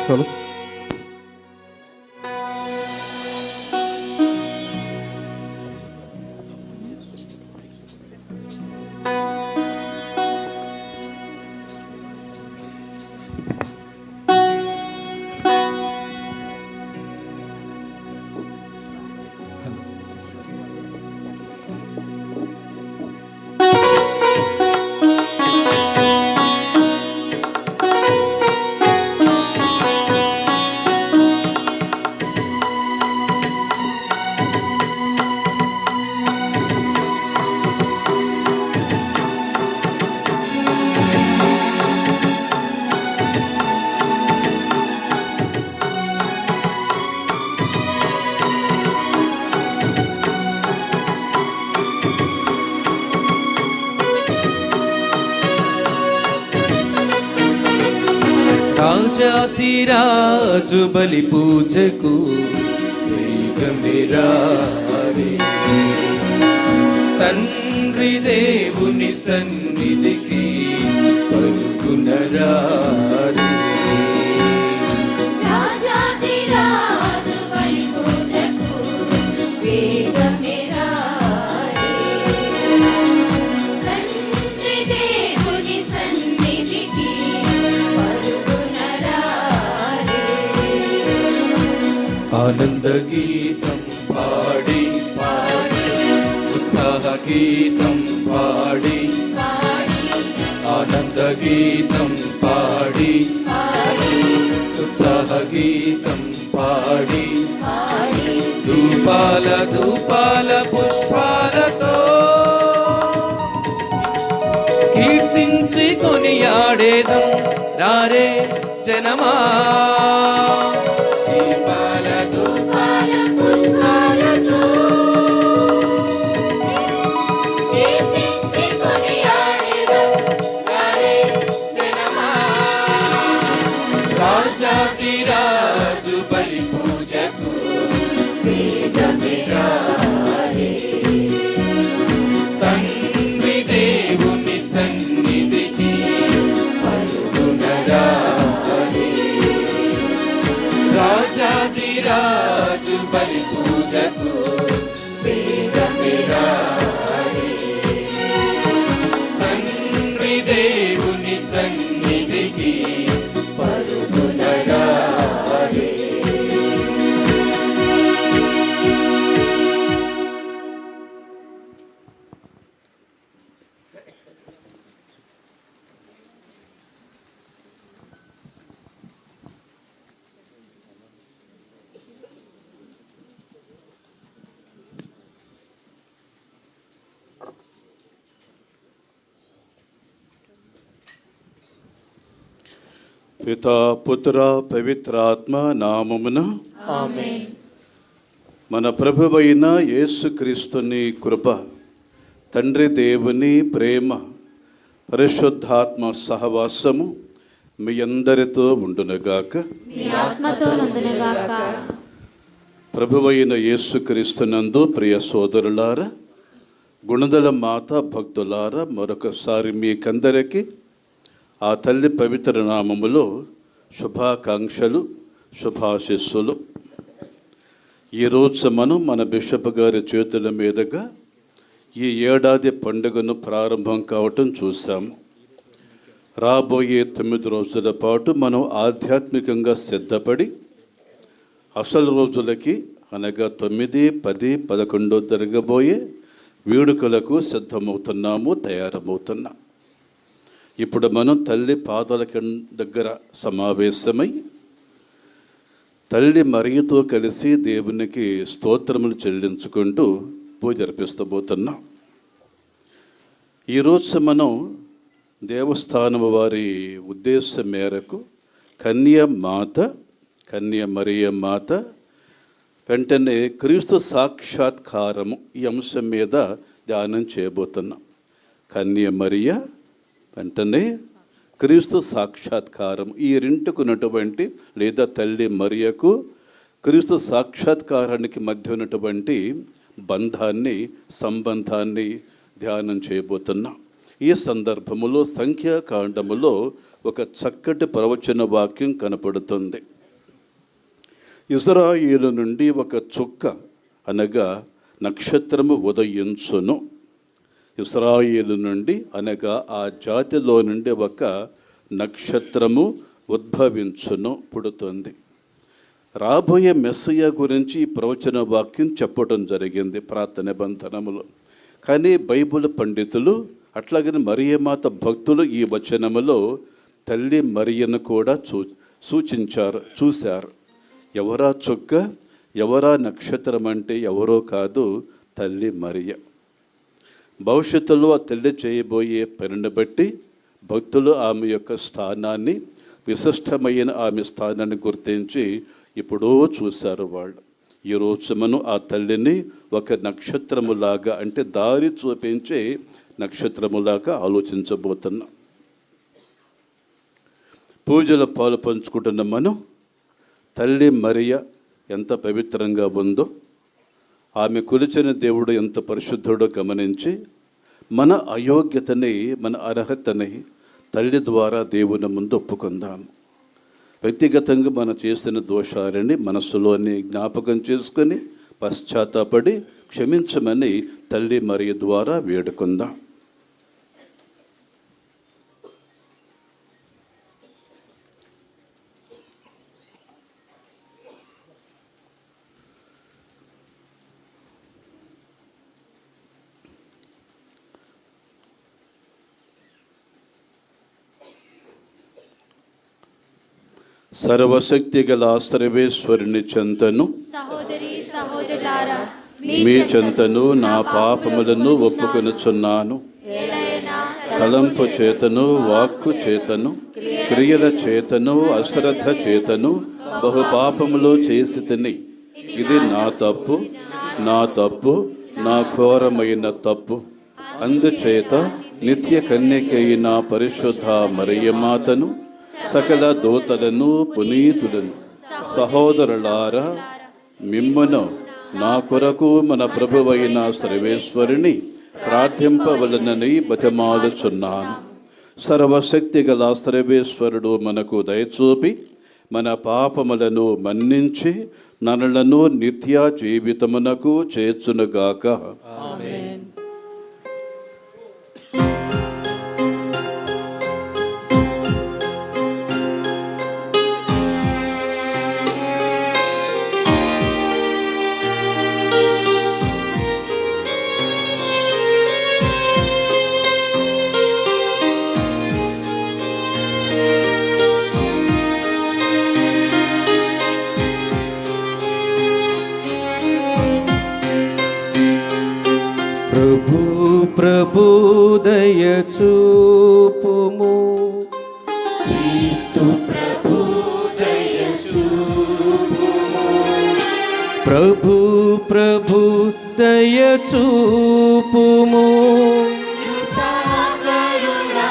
చలో. రాజాతిరాజు బలి పూజకు వేగమిరారే, తండ్రి దేవుని సన్నిధికి పరుగునరారే. రాజాతిరాజు బలి పూజకు వేగమిరారే, తండ్రి దేవుని సన్నిధికి ఆనంద గీతం పాడి పాడి, ఉత్సాహ గీతం పాడి పాడి, ఆనంద గీతం పాడి పాడి, ఉత్సాహ గీతం పాడి పాడి, ధూపాల ధూపాల పుష్పాలతో కీర్తించి కొనియాడేదం రారే జనమా. రాజాతిరాజు బలి పూజకు వేగమిరారే, తండ్రి దేవుని సన్నిధికి పరుగునరారే. రాజాతిరాజు బలి పూజకు వేగమిరారే, తండ్రి దేవుని సన్నిధికి పరుగునరారే. పితా పుత్ర పవిత్రాత్మ నామమున ఆమేన్. మన ప్రభువైన యేసుక్రీస్తుని కృప, తండ్రి దేవుని ప్రేమ, పరిశుద్ధాత్మ సహవాసము మీ అందరితో ఉండునుగాక. మీ ఆత్మతో నుండునుగాక. ప్రభువైన యేసుక్రీస్తునందు ప్రియ సోదరులారా, గుణదల మాత భక్తులారా, మరొకసారి మీకందరికీ ఆ తల్లి పవిత్ర నామములో శుభాకాంక్షలు, శుభాశిస్సులు. ఈరోజు మనం మన బిషప్ గారి చేతుల మీదుగా ఈ ఏడాది పండుగను ప్రారంభం కావటం చూసాము. రాబోయే 9 రోజుల పాటు మనం ఆధ్యాత్మికంగా సిద్ధపడి అసలు రోజులకి అనగా 9, 10, 11 జరగబోయే వేడుకలకు సిద్ధమవుతున్నాము, తయారవుతున్నాం. ఇప్పుడు మనం తల్లి పాదాల దగ్గర సమావేశమై తల్లి మరియతో కలిసి దేవునికి స్తోత్రములు చెల్లించుకుంటూ పూజ జరిపిస్తబోతున్నాం. ఈరోజు మనం దేవస్థానం వారి ఉద్దేశం మేరకు కన్య మరియ మాత వెంటనే క్రీస్తు సాక్షాత్కారము ఈ అంశం మీద ధ్యానం చేయబోతున్నాం. కన్య మరియ వెంటనే క్రీస్తు సాక్షాత్కారం, ఈ రెంటుకున్నటువంటి లేదా తల్లి మరియకు క్రీస్తు సాక్షాత్కారానికి మధ్య ఉన్నటువంటి సంబంధాన్ని ధ్యానం చేయబోతున్నాం. ఈ సందర్భములో సంఖ్యాకాండములో ఒక చక్కటి ప్రవచన వాక్యం కనపడుతుంది. ఇశ్రాయేలు నుండి ఒక చుక్క అనగా నక్షత్రము ఉదయించును. ఇశ్రాయేలు నుండి అనగా ఆ జాతిలో నుండి ఒక నక్షత్రము ఉద్భవించును, పుడుతుంది. రాబోయే మెస్సయ్య గురించి ఈ ప్రవచన వాక్యం చెప్పడం జరిగింది ప్రార్థన నిబంధనములో. కానీ బైబిల్ పండితులు అట్లాగని మరియమాత భక్తులు ఈ వచనములో తల్లి మరియను కూడా చూశారు. ఎవరా చుక్క, ఎవరా నక్షత్రం అంటే ఎవరో కాదు, తల్లి మరియ. భవిష్యత్తులో ఆ తల్లి చేయబోయే పనిని బట్టి భక్తులు ఆమె యొక్క స్థానాన్ని, విశిష్టమైన ఆమె స్థానాన్ని గుర్తించి ఇప్పుడో చూశారు వాళ్ళు. ఈరోజు మనం ఆ తల్లిని ఒక నక్షత్రములాగా, అంటే దారి చూపించే నక్షత్రములాగా ఆలోచించబోతున్నాం. పూజలో పాలు పంచుకుంటున్న మనం తల్లి మరియ ఎంత పవిత్రంగా ఉందో, ఆమె కొలిచిన దేవుడు ఎంత పరిశుద్ధుడో గమనించి మన అయోగ్యతని, మన అర్హతని తల్లి ద్వారా దేవుని ముందు ఒప్పుకుందాం. వ్యక్తిగతంగా మనం చేసిన దోషాలని మనసులోని జ్ఞాపకం చేసుకొని పశ్చాత్తాపడి క్షమించమని తల్లి మరియ ద్వారా వేడుకుందాం. సర్వశక్తి గల సర్వేశ్వరుని చెంతను, సహోదరి సహోదరులారా, మీ చెంతను నా పాపములను ఒప్పుకొనుచున్నాను. తలంపు చేతను, వాక్కు చేతను, క్రియల చేతను, అశ్రద్ధ చేతను బహు పాపములు చేసి తిని, ఇది నా తప్పు, నా ఘోరమైన తప్పు. అందుచేత నిత్య కన్యకైన పరిశుద్ధ మరియమాతను, సకల దూతలను, పునీతులను, సహోదరులారా, మిమ్మును నా కొరకు మన ప్రభువైన సర్వేశ్వరుని ప్రార్థింపవలనని బతిమాలుచున్నాను. సర్వశక్తి గల సర్వేశ్వరుడు మనకు దయచూపి మన పాపములను మన్నించి నరులను నిత్య జీవితమునకు చేర్చునుగాక. ఆమేన్. ప్రభు దయ చూపుము, క్రీస్తు ప్రభు దయ చూపుము, ప్రభు దయ చూపుము, కృపాకరుడా,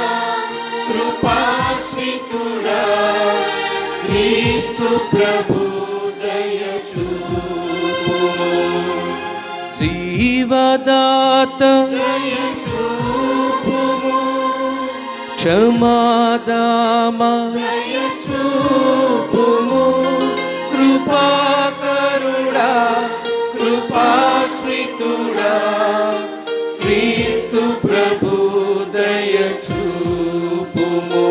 కృపాశ్రితుడా, క్రీస్తు ప్రభు దయ చూపుము, జీవదాత దయ చూపుము, క్షమాదామ దయ చూపుము, కృపాకరుడా, కృపాశ్రితుడా, క్రీస్తు ప్రభు దయ చూపుము,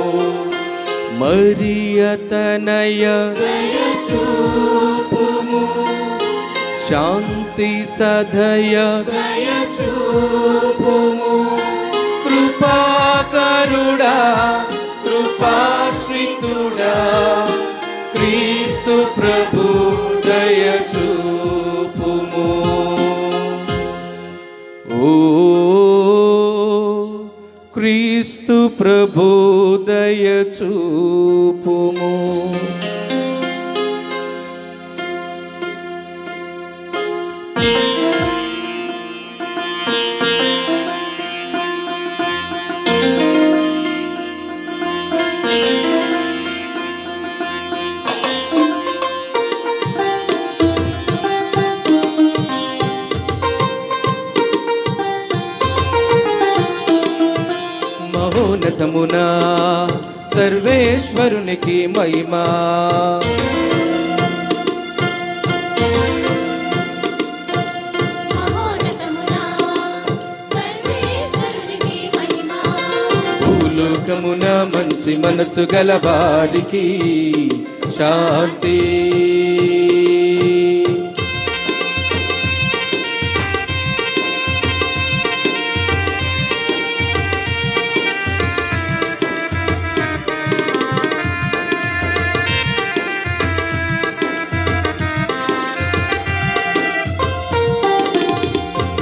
మరియ తనయ దయ చూపుము, శాంతి సదయ దయ చూపుము, కృపాకరుడా, కృపాశ్రితుడా, క్రీస్తు ప్రభు దయ చూపుము. ఓ క్రీస్తు ప్రభు దయ చూపుము. మహోన్నతమునా సర్వేశ్వరునికి మహిమా, లోకమున మంచి మనసు గలవారికి శాంతి.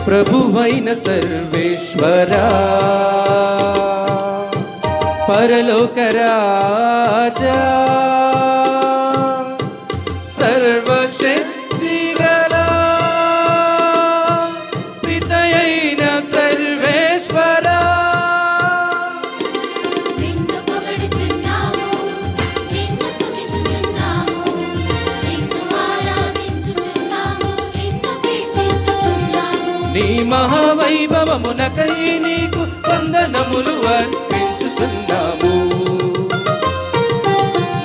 ప్రభువైన సర్వేశ్వరా, పరలోక రాజా, సర్వశక్తిగల పితయైన సర్వేశ్వరా, నిన్ను పొగడుచున్నాము, నిన్ను స్తుతించుచున్నాము, నిన్ను ఆరాధించుచున్నాము, నిన్ను కీర్తించుచున్నాము. నీ మహావైభవమునకై నీకు వందనములు అర్పించుచున్నాము.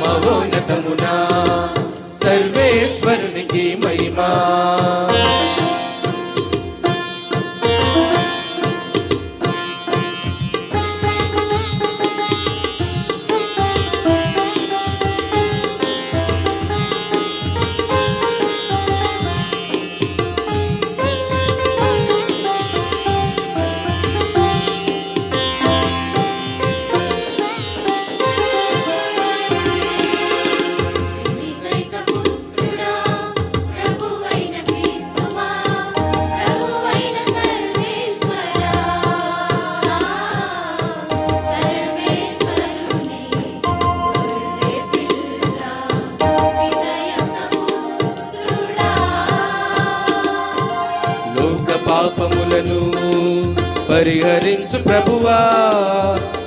మహోన్నతమున సర్వేశ్వరునికి మహిమా. జీవితైక పుత్రుడా, ప్రభువైన క్రీస్తువా, ప్రభువైన సర్వేశ్వరా, సర్వేశ్వరుని గొర్రె పిల్ల, హృదయక పుత్రుడా. లోక పాపములను పరిహరించు ప్రభువా,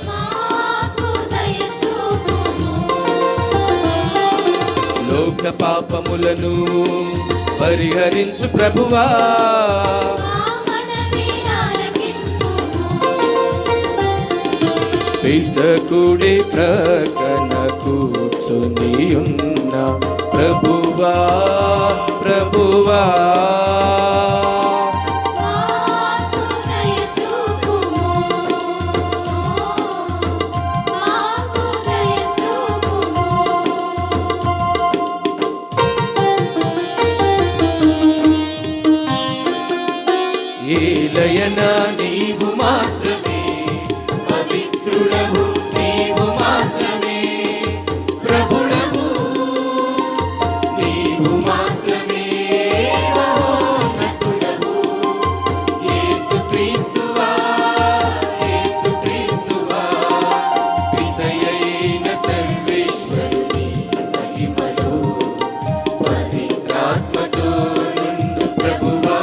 మాకు దయ చూపుము. లోక పాపములను పరిహరించు ప్రభువా, మా మనవి ఆలకించుము. పితకుడి ప్రకన కూర్చునియున్న ప్రభువా, ప్రభువా, మాకు దయ చూపుము. మాకు దయ చూపుము. ఏలయనా నీవు మాత్రమే పవిత్రుడవు నీవు మాత్రమే, ప్రభుడవు నీవు మాత్రమే, మహోన్నతుడవు యేసుక్రీస్తువా, యేసుక్రీస్తువా, పితయైన సర్వేశ్వరుని మహిమలో పవిత్రాత్మతో నుండు ప్రభువా.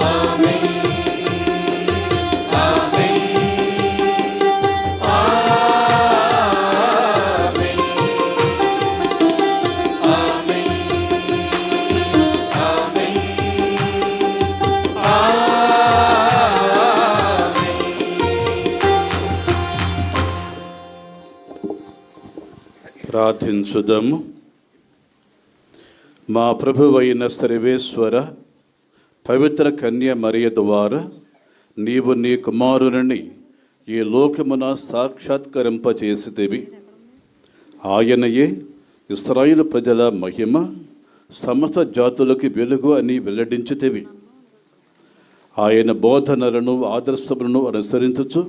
ఆమేన్, ఆమేన్, ఆమేన్, ఆమేన్, ఆమేన్, ప్రార్థించుదాము. మా ప్రభువైన సర్వేశ్వర, పవిత్ర కన్య మరియ ద్వారా నీవు నీ కుమారుని ఈ లోకమున సాక్షాత్కరింపచేసితివి. ఆయనయే ఇశ్రాయేలు ప్రజల మహిమ, సమస్త జాతులకి వెలుగు అని వెల్లడించితివి. ఆయన బోధనలను ఆదర్శములను అనుసరించుచు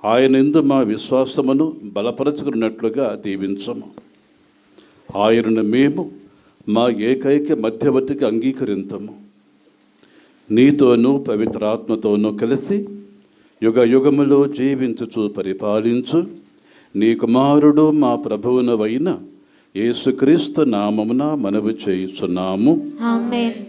ఆయన యందు మా విశ్వాసమును బలపరచుకున్నట్లుగా దీవించము. ఆయనను మేము మా ఏకైక మధ్యవర్తికి అంగీకరించము. నీతోనూ పవిత్రాత్మతోనూ కలిసి యుగ యుగములో జీవించుచు పరిపాలించు నీ కుమారుడు మా ప్రభువునవైన యేసుక్రీస్తు నామమున మనవి చేయుచున్నాము. ఆమేన్.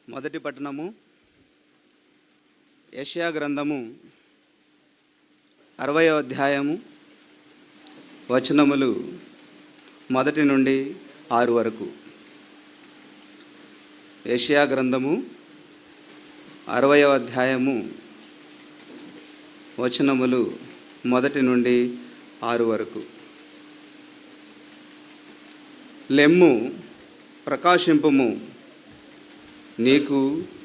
మొదటి పట్టణము యెషయా గ్రంథము 60వ అధ్యాయము వచనములు 1 నుండి 6 వరకు. యెషయా గ్రంథము 60వ అధ్యాయము వచనములు 1 నుండి 6 వరకు. లెమ్ము, ప్రకాశింపుము, నీకు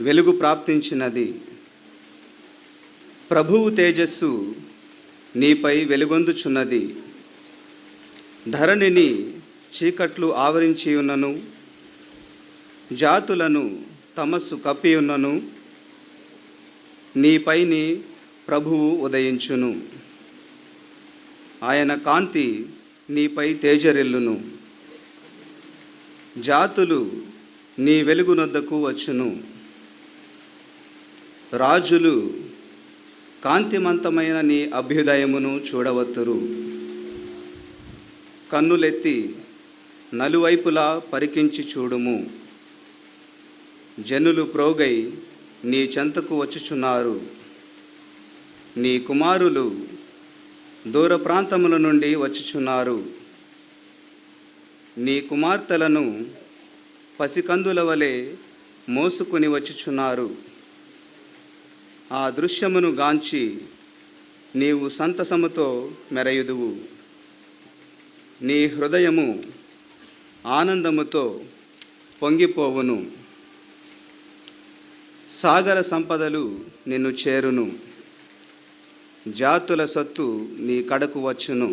వెలుగు ప్రాప్తించినది. ప్రభువు తేజస్సు నీపై వెలుగొందుచున్నది. ధరణిని చీకట్లు ఆవరించి ఉన్నను, జాతులను తమస్సు కప్పి ఉన్నను, నీపైని ప్రభువు ఉదయించును. ఆయన కాంతి నీపై తేజరిల్లును. జాతులు నీ వెలుగునొద్దకు వచ్చును. రాజులు కాంతిమంతమైన నీ అభ్యుదయమును చూడవత్తురు. కన్నులెత్తి నలువైపులా పరికించి చూడుము. జనులు ప్రోగై నీ చెంతకు వచ్చుచున్నారు. నీ కుమారులు దూర ప్రాంతముల నుండి వచ్చుచున్నారు. నీ కుమార్తెలను పసికందుల వలె మోసుకుని వచ్చుచున్నారు. ఆ దృశ్యమును గాంచి నీవు సంతసముతో మెరయుదువు. నీ హృదయము ఆనందముతో పొంగిపోవును. సాగర సంపదలు నిన్ను చేరును. జాతుల సొత్తు నీ కడకు వచ్చును.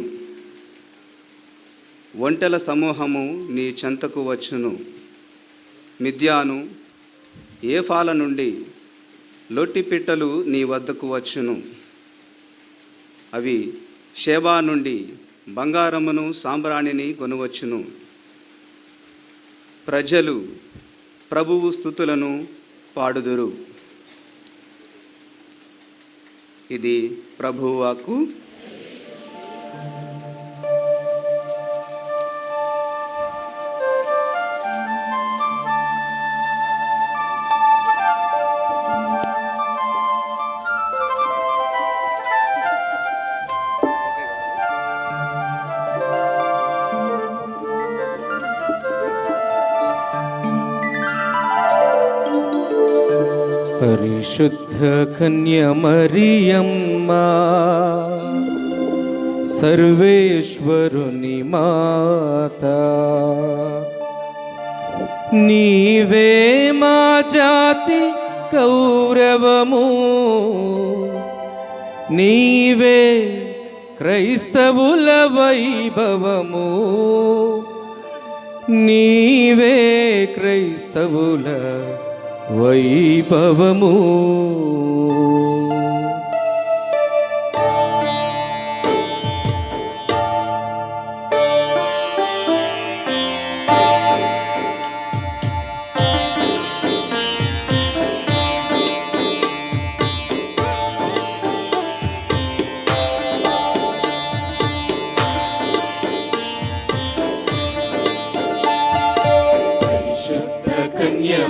ఒంటెల సమూహము నీ చెంతకు వచ్చును. మిద్యాను, ఏఫాల నుండి లొట్టిపిట్టలు నీ వద్దకు వచ్చును. అవి షేబా నుండి బంగారమును సాంబ్రాణిని కొనువచ్చును. ప్రజలు ప్రభువు స్తుతులను పాడుదురు. ఇది ప్రభువు వాక్కు. పరిశుద్ధ కన్య మరియమ్మ, సర్వేశ్వరుని మాత, నీవే మా జాతి గౌరవము, నీవే క్రైస్తవుల వైభవము, నీవే క్రైస్తవుల వైభవము.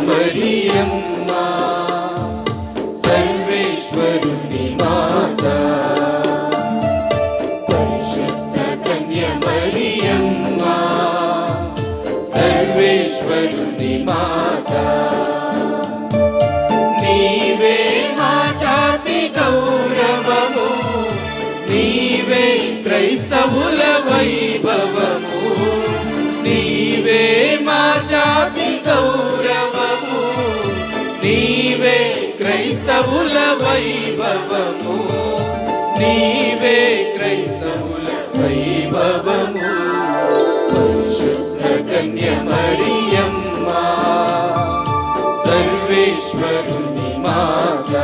మరియమ్మ, సర్వేశ్వరుని మాత, పరిశుద్ధ కన్య మరియమ్మ, సర్వేశ్వరుని మాత, నీవే మా జాతి గౌరవము, నీవే క్రైస్తవుల వైభవము, నీవే మా జాతి గౌరవము, నీవే క్రైస్తవుల వైభవము, నీవే క్రైస్తవుల వైభవము. పరిశుద్ధ కన్య మరియమ్మ, సర్వేశ్వరుని మాత,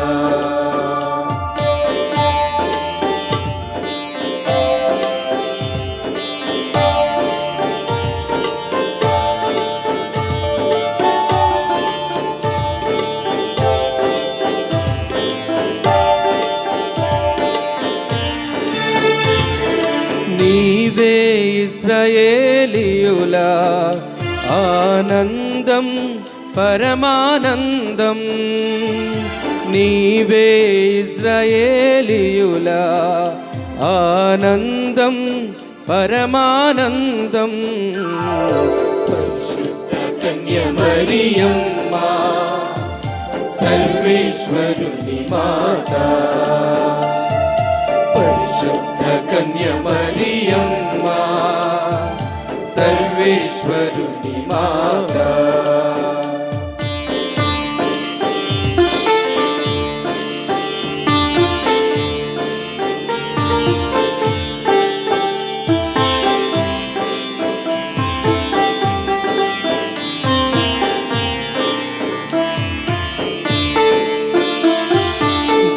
నీవే ఇశ్రాయేలీయుల ఆనందం పరమానందం, నీవే ఇశ్రాయేలీయుల ఆనందం పరమానందం. మరియమ్మ సర్వేశ్వరుని మాత పరిశుద్ధ కన్య మరియమ్మ సర్వేశ్వరుని మాత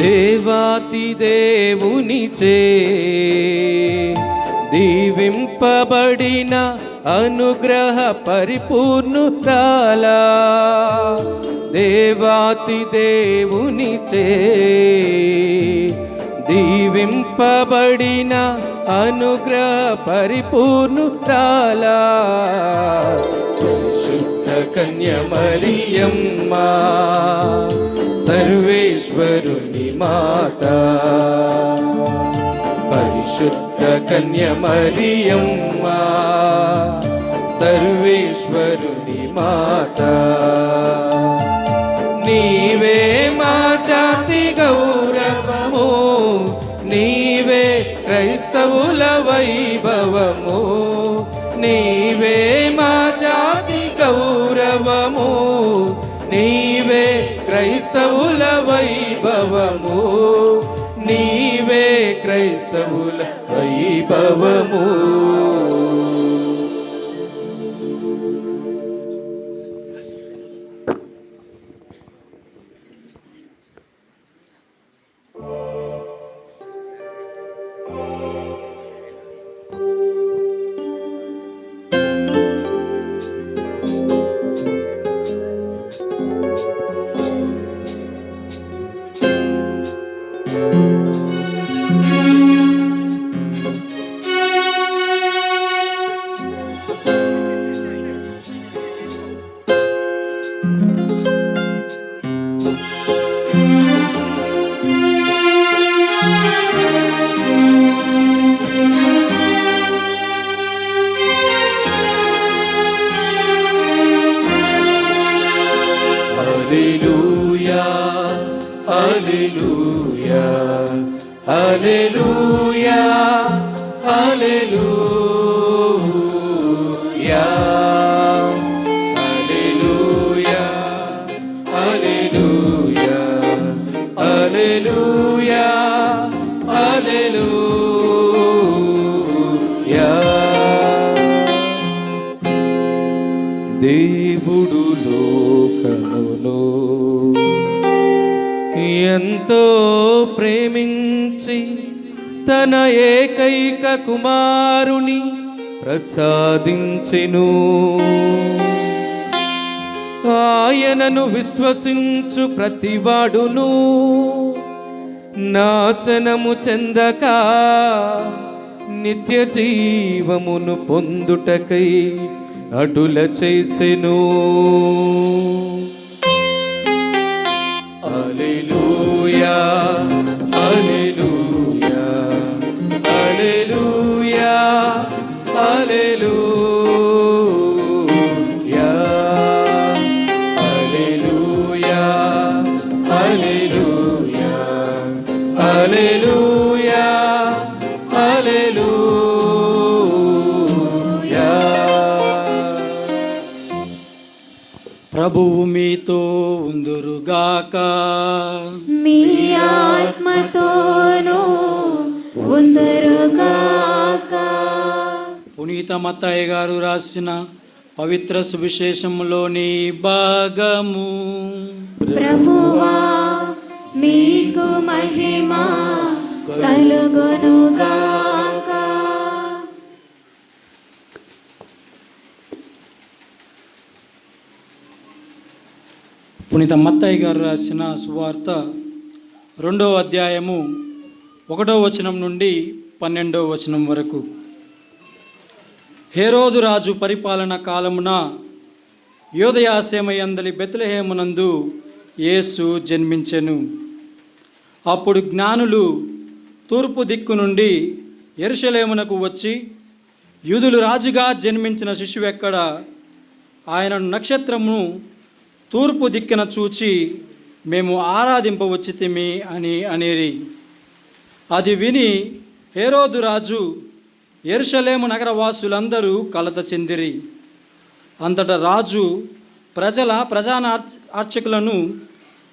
దేవాతి దేవునిచే దీవింపబడిన అనుగ్రహ పరిపూర్ణురాలా దేవాతి దేవునిచే దీవింపబడిన అనుగ్రహ పరిపూర్ణురాలా శుద్ధ కన్య మరియమ్మ సర్వేశ్వరుని మాత పరిశుద్ధ కన్య మరియమ్మ సర్వేశ్వరుని మాత నీవే మా జాతి గౌరవము నీవే క్రైస్తవుల వైభవము నీవే మా జాతి గౌరవము నీవే క్రైస్తవుల వైభవము నీవే క్రైస్తవుల వైభవము హల్లెలూయా హల్లెలూయా హల్లెలూయా హల్లెలూయా హల్లెలూయా హల్లెలూయా హల్లెలూయా దేవుడు లోకములో ఎంతో ప్రేమించి తన ఏకైక కుమారుని ప్రసాదించెను ఆయనను విశ్వసించు ప్రతివాడును నాశనము చెందక నిత్య జీవమును పొందుటకై అటుల చేసెను హల్లెలూయా హల్లెలూయా హల్లెలూయా హల్లెలూయా హల్లెలూయా హల్లెలూయా హల్లెలూయా హల్లెలూయా. ప్రభువు మీతో ఉందురుగాక. మీ ఆత్మతోనూ ఉందురుగాక. పునీత మత్తయి గారు రాసిన పవిత్ర సువిశేషములోని భాగము. ప్రభువా మీకు మహిమ కలుగునుగాక. పునీత మత్తయి గారు రాసిన సువార్త 2వ అధ్యాయము 1వ వచనం నుండి 12వ వచనం వరకు. హేరోదు రాజు పరిపాలన కాలమున యోదయాసేమయందలి బెత్లెహేమునందు యేసు జన్మించెను. అప్పుడు జ్ఞానులు తూర్పు దిక్కు నుండి యెరూషలేమునకు వచ్చి, యూదులు రాజుగా జన్మించిన శిశువెక్కడ, ఆయన నక్షత్రమును తూర్పు దిక్కున చూచి మేము ఆరాధింపవచ్చితిమి అని అనేరి. అది విని హేరోదు రాజు యెరూషలేము నగరవాసులందరూ కలత చెందిరి. అంతటా రాజు ప్రధాన అర్చకులను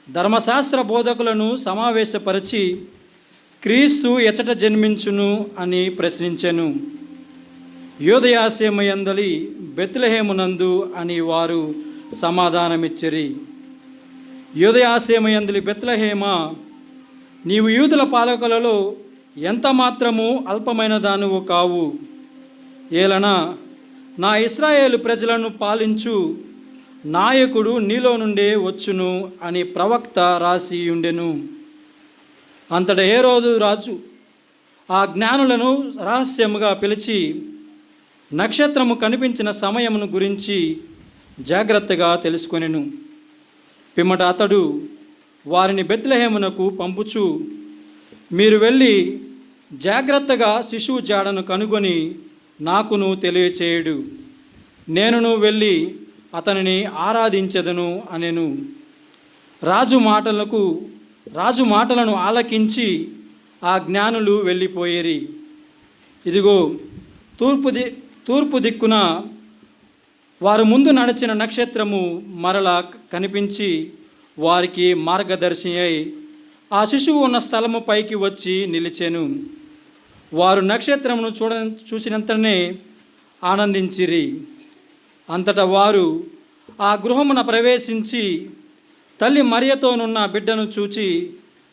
ధర్మశాస్త్ర బోధకులను సమావేశపరిచి క్రీస్తు ఎచట జన్మించును అని ప్రశ్నించెను. యూదయాసేమయందలి బెత్లెహేమునందు అని వారు సమాధానమిచ్చిరి. యూదయాసేమయందలి బెత్లెహేమ, నీవు యూదుల పాలకులలో ఎంత మాత్రము అల్పమైన దానువు కావు. ఏలన నా ఇశ్రాయేలు ప్రజలను పాలించు నాయకుడు నీలో నుండే వచ్చును అని ప్రవక్త రాసి ఉండెను. అంతట హేరోదు రాజు ఆ జ్ఞానులను రహస్యముగా పిలిచి నక్షత్రము కనిపించిన సమయమును గురించి జాగ్రత్తగా తెలుసుకొనెను. పిమ్మట అతడు వారిని బెత్లెహేమునకు పంపుచు, మీరు వెళ్ళి జాగ్రత్తగా శిశువు జాడను కనుగొని నాకును తెలియచేయుడు, నేనును వెళ్ళి అతనిని ఆరాధించెదను అనెను. రాజు మాటలను ఆలకించి ఆ జ్ఞానులు వెళ్ళిపోయేరి. ఇదిగో తూర్పు దిక్కున వారు ముందు నడిచిన నక్షత్రము మరలా కనిపించి వారికి మార్గదర్శి అయి ఆ శిశువు ఉన్న స్థలము పైకి వచ్చి నిలిచెను. వారు నక్షత్రమును చూసినంతనే ఆనందించిరి. అంతటా వారు ఆ గృహమున ప్రవేశించి తల్లి మరియతోనున్న బిడ్డను చూచి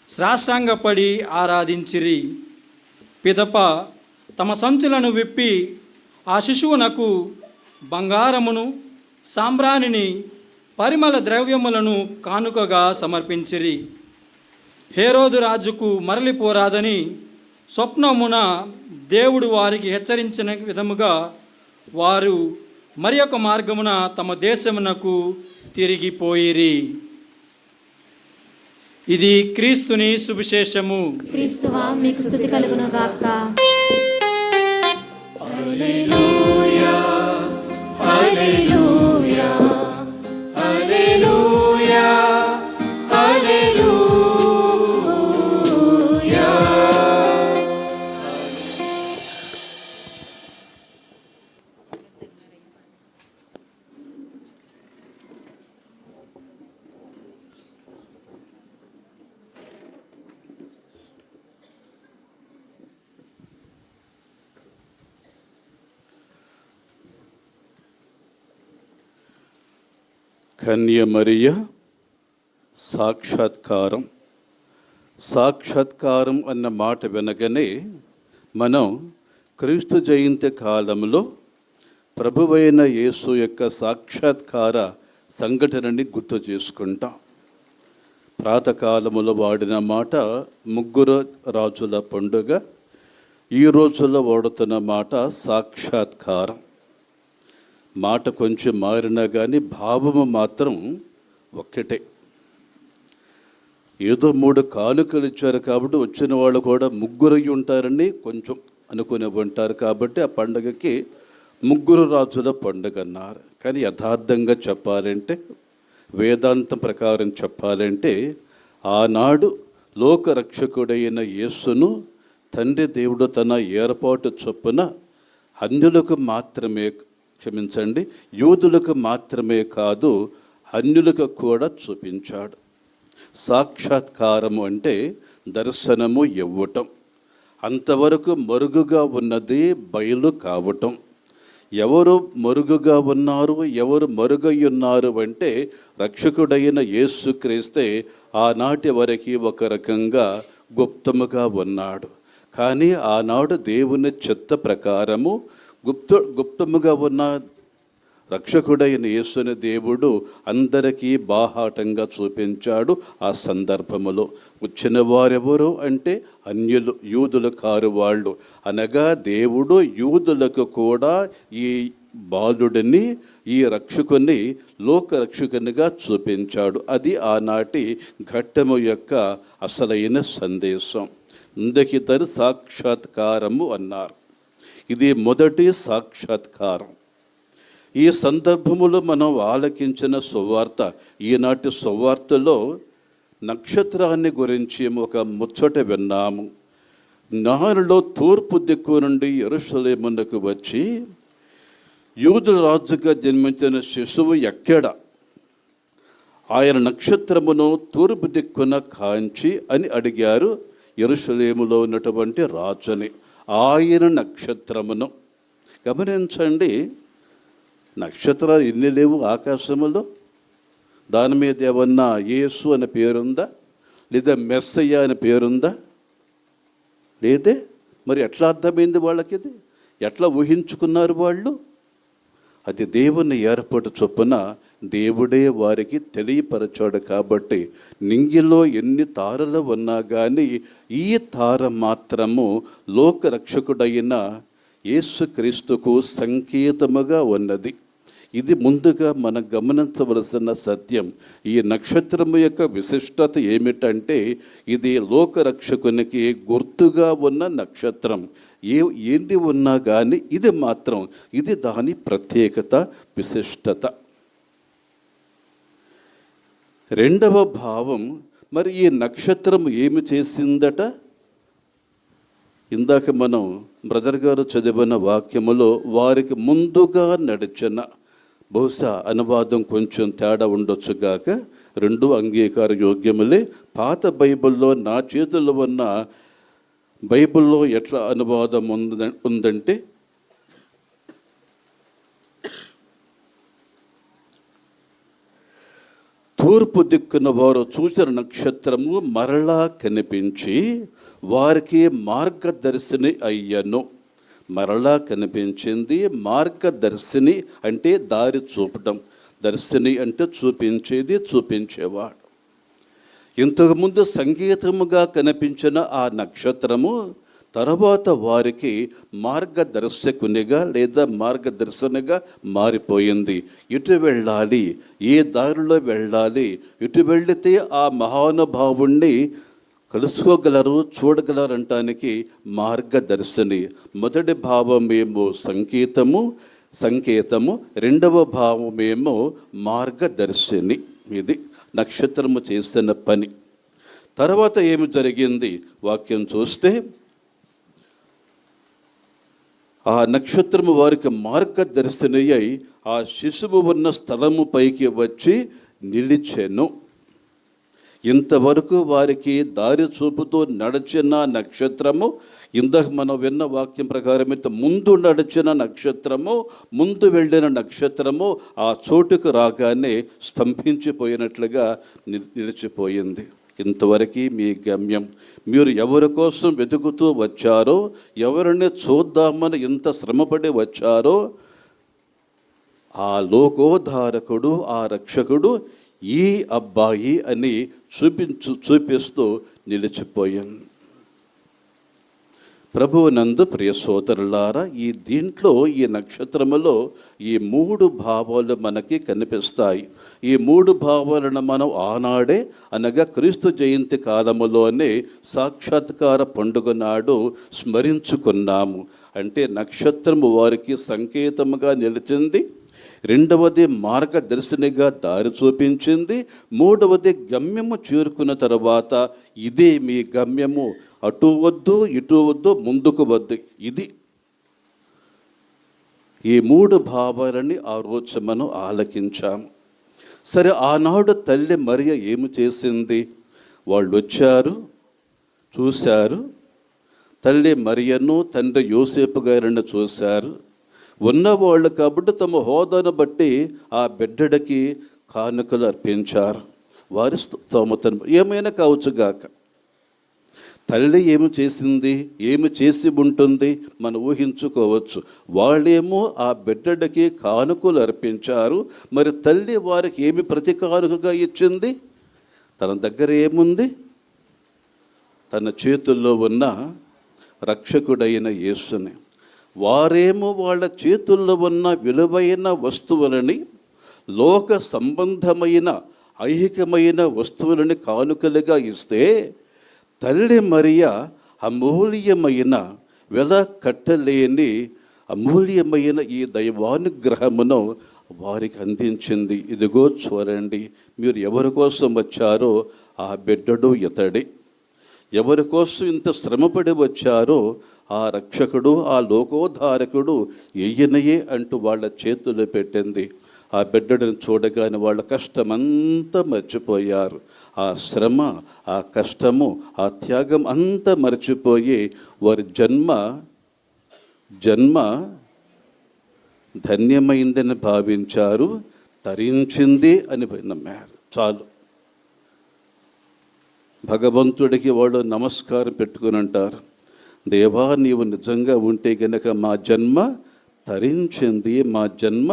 సాష్టాంగపడి ఆరాధించిరి. పిదప తమ సంచులను విప్పి ఆ శిశువునకు బంగారమును, సాంబ్రాణిని, పరిమళ ద్రవ్యములను కానుకగా సమర్పించిరి. హేరోదు రాజుకు మరలిపోరాదని స్వప్నమున దేవుడు వారికి హెచ్చరించిన విధముగా వారు మరి ఒక మార్గమున తమ దేశమునకు తిరిగిపోయిరి. ఇది క్రీస్తుని సువిశేషము. క్రీస్తువా మీకు స్తుతి కలుగును గాక. హల్లెలూయా హల్లెలూయా హల్లెలూయా హల్లెలూయా. కన్యమరియ సాక్షాత్కారం అన్న మాట వినగానే మనం క్రీస్తు జయంతి కాలంలో ప్రభువైన యేసు యొక్క సాక్షాత్కార సంఘటనని గుర్తు చేసుకుంటాం. ప్రాతకాలములో వాడిన మాట ముగ్గురు రాజుల పండుగ, ఈ రోజుల్లో వాడుతున్న మాట సాక్షాత్కారం. మాట కొంచెం మారినా కానీ భావము మాత్రం ఒక్కటే. ఏదో 3 కానుకలు ఇచ్చారు కాబట్టి వచ్చిన వాళ్ళు కూడా ముగ్గురై ఉంటారని కొంచెం అనుకుని ఉంటారు కాబట్టి ఆ పండుగకి ముగ్గురు రాజుల పండుగ అన్నారు. కానీ యథార్థంగా చెప్పాలంటే, వేదాంతం ప్రకారం చెప్పాలంటే, ఆనాడు లోకరక్షకుడైన యేసును తండ్రి దేవుడు తన ఏర్పాటు చొప్పున అన్యులకు మాత్రమే, యూదులకు మాత్రమే కాదు అన్యులకు కూడా చూపించాడు. సాక్షాత్కారము అంటే దర్శనము ఇవ్వటం, అంతవరకు మరుగుగా ఉన్నది బయలు కావటం. ఎవరు మరుగుగా ఉన్నారు, ఎవరు మరుగై ఉన్నారు అంటే రక్షకుడైన యేసుక్రీస్తే ఆనాటి వరకు ఒక రకంగా గుప్తముగా ఉన్నాడు. కానీ ఆనాడు దేవుని చిత్త ప్రకారము గుప్తముగా ఉన్న రక్షకుడైన యేసుని దేవుడు అందరికీ బాహాటంగా చూపించాడు. ఆ సందర్భములో వచ్చిన వారెవరు అంటే అన్యులు, యూదులు కారు వాళ్ళు. అనగా దేవుడు యూదులకు కూడా ఈ బాలుడిని, ఈ రక్షకుని లోకరక్షకునిగా చూపించాడు. అది ఆనాటి ఘట్టము యొక్క అసలైన సందేశం. ఇందకిద్దరు సాక్షాత్కారము అన్నారు. ఇది మొదటి సాక్షాత్కారం. ఈ సందర్భములో మనం ఆలకించిన సువార్త, ఈనాటి సువార్తలో నక్షత్రాన్ని గురించి ఒక ముచ్చట విన్నాము. నారులో తూర్పు దిక్కు నుండి యెరూషలేమునకు వచ్చి యూదుల రాజుగా జన్మించిన శిశువు ఎక్కడ, ఆయన నక్షత్రమును తూర్పు దిక్కున కాంచి అని అడిగారు యెరూషలేములో ఉన్నటువంటి రాజుని. ఆయన నక్షత్రమును గమనించండి. నక్షత్రాలు ఎన్ని లేవు ఆకాశములో? దాని మీద ఏమన్నా యేసు అనే పేరుందా, లేదా మెస్సయ్య అనే పేరుందా? లేదే. మరి ఎట్లా అర్థమైంది వాళ్ళకి? ఇది ఎట్లా ఊహించుకున్నారు వాళ్ళు? అది దేవుని ఏర్పాటు చొప్పున దేవుడే వారికి తెలియపరచాడు. కాబట్టి నింగిలో ఎన్ని తారలు ఉన్నా కానీ ఈ తార మాత్రము లోకరక్షకుడైన యేసుక్రీస్తుకు సంకేతముగా ఉన్నది. ఇది ముందుగా మనం గమనించవలసిన సత్యం. ఈ నక్షత్రము యొక్క విశిష్టత ఏమిటంటే ఇది లోకరక్షకునికి గుర్తుగా ఉన్న నక్షత్రం. ఏంది ఉన్నా కానీ ఇది దాని ప్రత్యేకత, విశిష్టత. రెండవ భావం, మరి ఈ నక్షత్రం ఏమి చేసిందట? ఇందాక మనం బ్రదర్ గారు చదివిన వాక్యములో వారికి ముందుగా నడిచిన, బహుశా అనువాదం కొంచెం తేడా ఉండొచ్చుగాక, రెండు అంగీకార యోగ్యములే. పాత బైబిల్లో నా చేతుల్లో ఉన్న బైబిల్లో ఎట్లా అనువాదం ఉందంటే, తూర్పు దిక్కున వారు చూసిన నక్షత్రము మరలా కనిపించి వారికి మార్గదర్శిని అయ్యను. మరలా కనిపించింది. మార్గదర్శిని అంటే దారి చూపడం, దర్శిని అంటే చూపించేది, చూపించేవాడు. ఇంతకుముందు సంగీతముగా కనిపించిన ఆ నక్షత్రము తర్వాత వారికి మార్గదర్శకునిగా లేదా మార్గదర్శనిగా మారిపోయింది. ఇటు వెళ్ళాలి, ఏ దారిలో వెళ్ళాలి, ఇటు వెళితే ఆ మహానుభావుణ్ణి కలుసుకోగలరు, చూడగలరు అంటానికి మార్గదర్శిని. మొదటి భావమేమో సంకేతము, రెండవ భావమేమో మార్గదర్శిని. ఇది నక్షత్రము చేసిన పని. తర్వాత ఏమి జరిగింది వాక్యం చూస్తే, ఆ నక్షత్రము వారికి మార్గదర్శిని అయి ఆ శిశువు ఉన్న స్థలము పైకి వచ్చి నిలిచెను. ఇంతవరకు వారికి దారి చూపుతూ నడిచిన నక్షత్రము, ఇందాక మనం విన్న వాక్యం ప్రకారం ముందు నడిచిన నక్షత్రము, ముందు వెళ్ళిన నక్షత్రము ఆ చోటుకు రాగానే స్తంభించిపోయినట్లుగా నిలిచిపోయింది. ఇంతవరకు మీ గమ్యం, మీరు ఎవరి కోసం వెతుకుతూ వచ్చారో, ఎవరిని చూద్దామని ఇంత శ్రమపడి వచ్చారో, ఆ లోకోద్ధారకుడు, ఆ రక్షకుడు ఈ అబ్బాయి అని చూపిస్తూ నిలిచిపోయింది. ప్రభువునందు ప్రియ సోదరులారా, దీంట్లో ఈ నక్షత్రములో ఈ మూడు భావాలు మనకి కనిపిస్తాయి. ఈ మూడు భావాలను మనం ఆనాడే, అనగా క్రీస్తు జయంతి కాలములోనే సాక్షాత్కార పండుగ నాడు స్మరించుకున్నాము. అంటే నక్షత్రము వారికి సంకేతముగా నిలిచింది, రెండవది మార్గదర్శినిగా దారి చూపించింది, మూడవది గమ్యము చేరుకున్న తర్వాత ఇదే మీ గమ్యము, అటు వద్దు ఇటు వద్దు ముందుకు వద్దు. ఇది ఈ మూడు భావాలని ఆ రోజు మనం ఆలకించాము. సరే, ఆనాడు తల్లి మరియ ఏమి చేసింది? వాళ్ళు వచ్చారు, చూశారు. తల్లి మరియను తండ్రి యోసేపు గారిని చూశారు. ఉన్నవాళ్ళు కాబట్టి తమ హోదాను బట్టి ఆ బిడ్డడికి కానుకలు అర్పించారు. వారి స్తోమతను ఏమైనా కావచ్చుగాక. తల్లి ఏమి చేసింది, ఏమి చేసి ఉంటుంది మనం ఊహించుకోవచ్చు. వాళ్ళేమో ఆ బిడ్డడికి కానుకలు అర్పించారు. మరి తల్లి వారికి ఏమి ప్రతి కానుకగా ఇచ్చింది? తన దగ్గర ఏముంది? తన చేతుల్లో ఉన్న రక్షకుడైన యేసుని. వారేమో వాళ్ళ చేతుల్లో ఉన్న విలువైన వస్తువులని, లోక సంబంధమైన ఐహికమైన వస్తువులని కానుకలుగా ఇస్తే, తల్లి మరియ అమూల్యమైన వెల కట్టలేని అమూల్యమైన ఈ దైవానుగ్రహమును వారికి అందించింది. ఇదిగో చూడండి, మీరు ఎవరి కోసం వచ్చారో ఆ బిడ్డడు ఇతడే, ఎవరి కోసం ఇంత శ్రమపడి వచ్చారో ఆ రక్షకుడు, ఆ లోకోద్ధారకుడు ఈయనయే అంటూ వాళ్ళ చేతులు పెట్టింది. ఆ బిడ్డను చూడగానే వాళ్ళ కష్టమంతా మర్చిపోయారు. ఆ శ్రమ, ఆ కష్టము, ఆ త్యాగం అంతా మర్చిపోయి వారి జన్మ ధన్యమైందని భావించారు, తరించింది అని నమ్మారు. చాలు. భగవంతుడికి వాళ్ళు నమస్కారం పెట్టుకుని అంటారు, దేవా నీవు నిజంగా ఉంటే గనక మా జన్మ తరించింది, మా జన్మ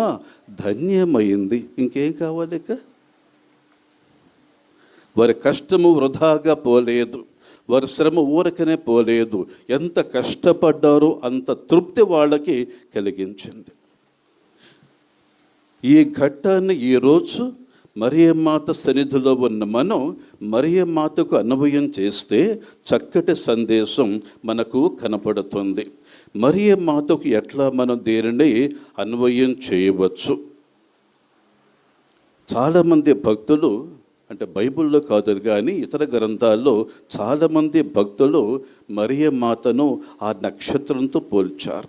ధన్యమైంది, ఇంకేం కావాలి? ఇక వారి కష్టము వృధాగా పోలేదు, వారి శ్రమ ఊరకనే పోలేదు. ఎంత కష్టపడ్డారో అంత తృప్తి వాళ్ళకి కలిగించింది. ఈ ఘట్టాన్ని ఈరోజు మరియమాత సన్నిధిలో ఉన్న మనం మరియమాతకు అన్వయం చేస్తే చక్కటి సందేశం మనకు కనపడుతుంది. మరియమాతకు ఎట్లా మనం దేనిని అన్వయం చేయవచ్చు? చాలామంది భక్తులు, అంటే బైబిల్లో కాదు కానీ ఇతర గ్రంథాల్లో చాలామంది భక్తులు మరియమాతను ఆ నక్షత్రంతో పోల్చారు.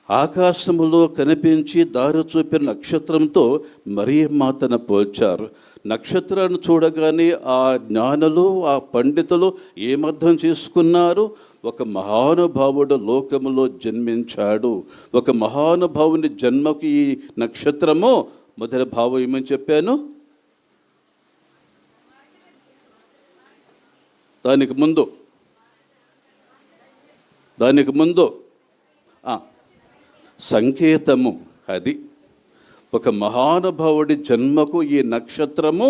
ఆకాశములో కనిపించి దారి చూపిన నక్షత్రంతో మరియమాతను పోల్చారు. నక్షత్రాన్ని చూడగానే ఆ జ్ఞానులు, ఆ పండితులు ఏమర్థం చేసుకున్నారు? ఒక మహానుభావుడు లోకములో జన్మించాడు, ఒక మహానుభావుని జన్మకు ఈ నక్షత్రము మొదటి భావం ఏమని చెప్పాను? దానికి ముందు సంకేతము. అది ఒక మహానుభావుడి జన్మకు ఈ నక్షత్రము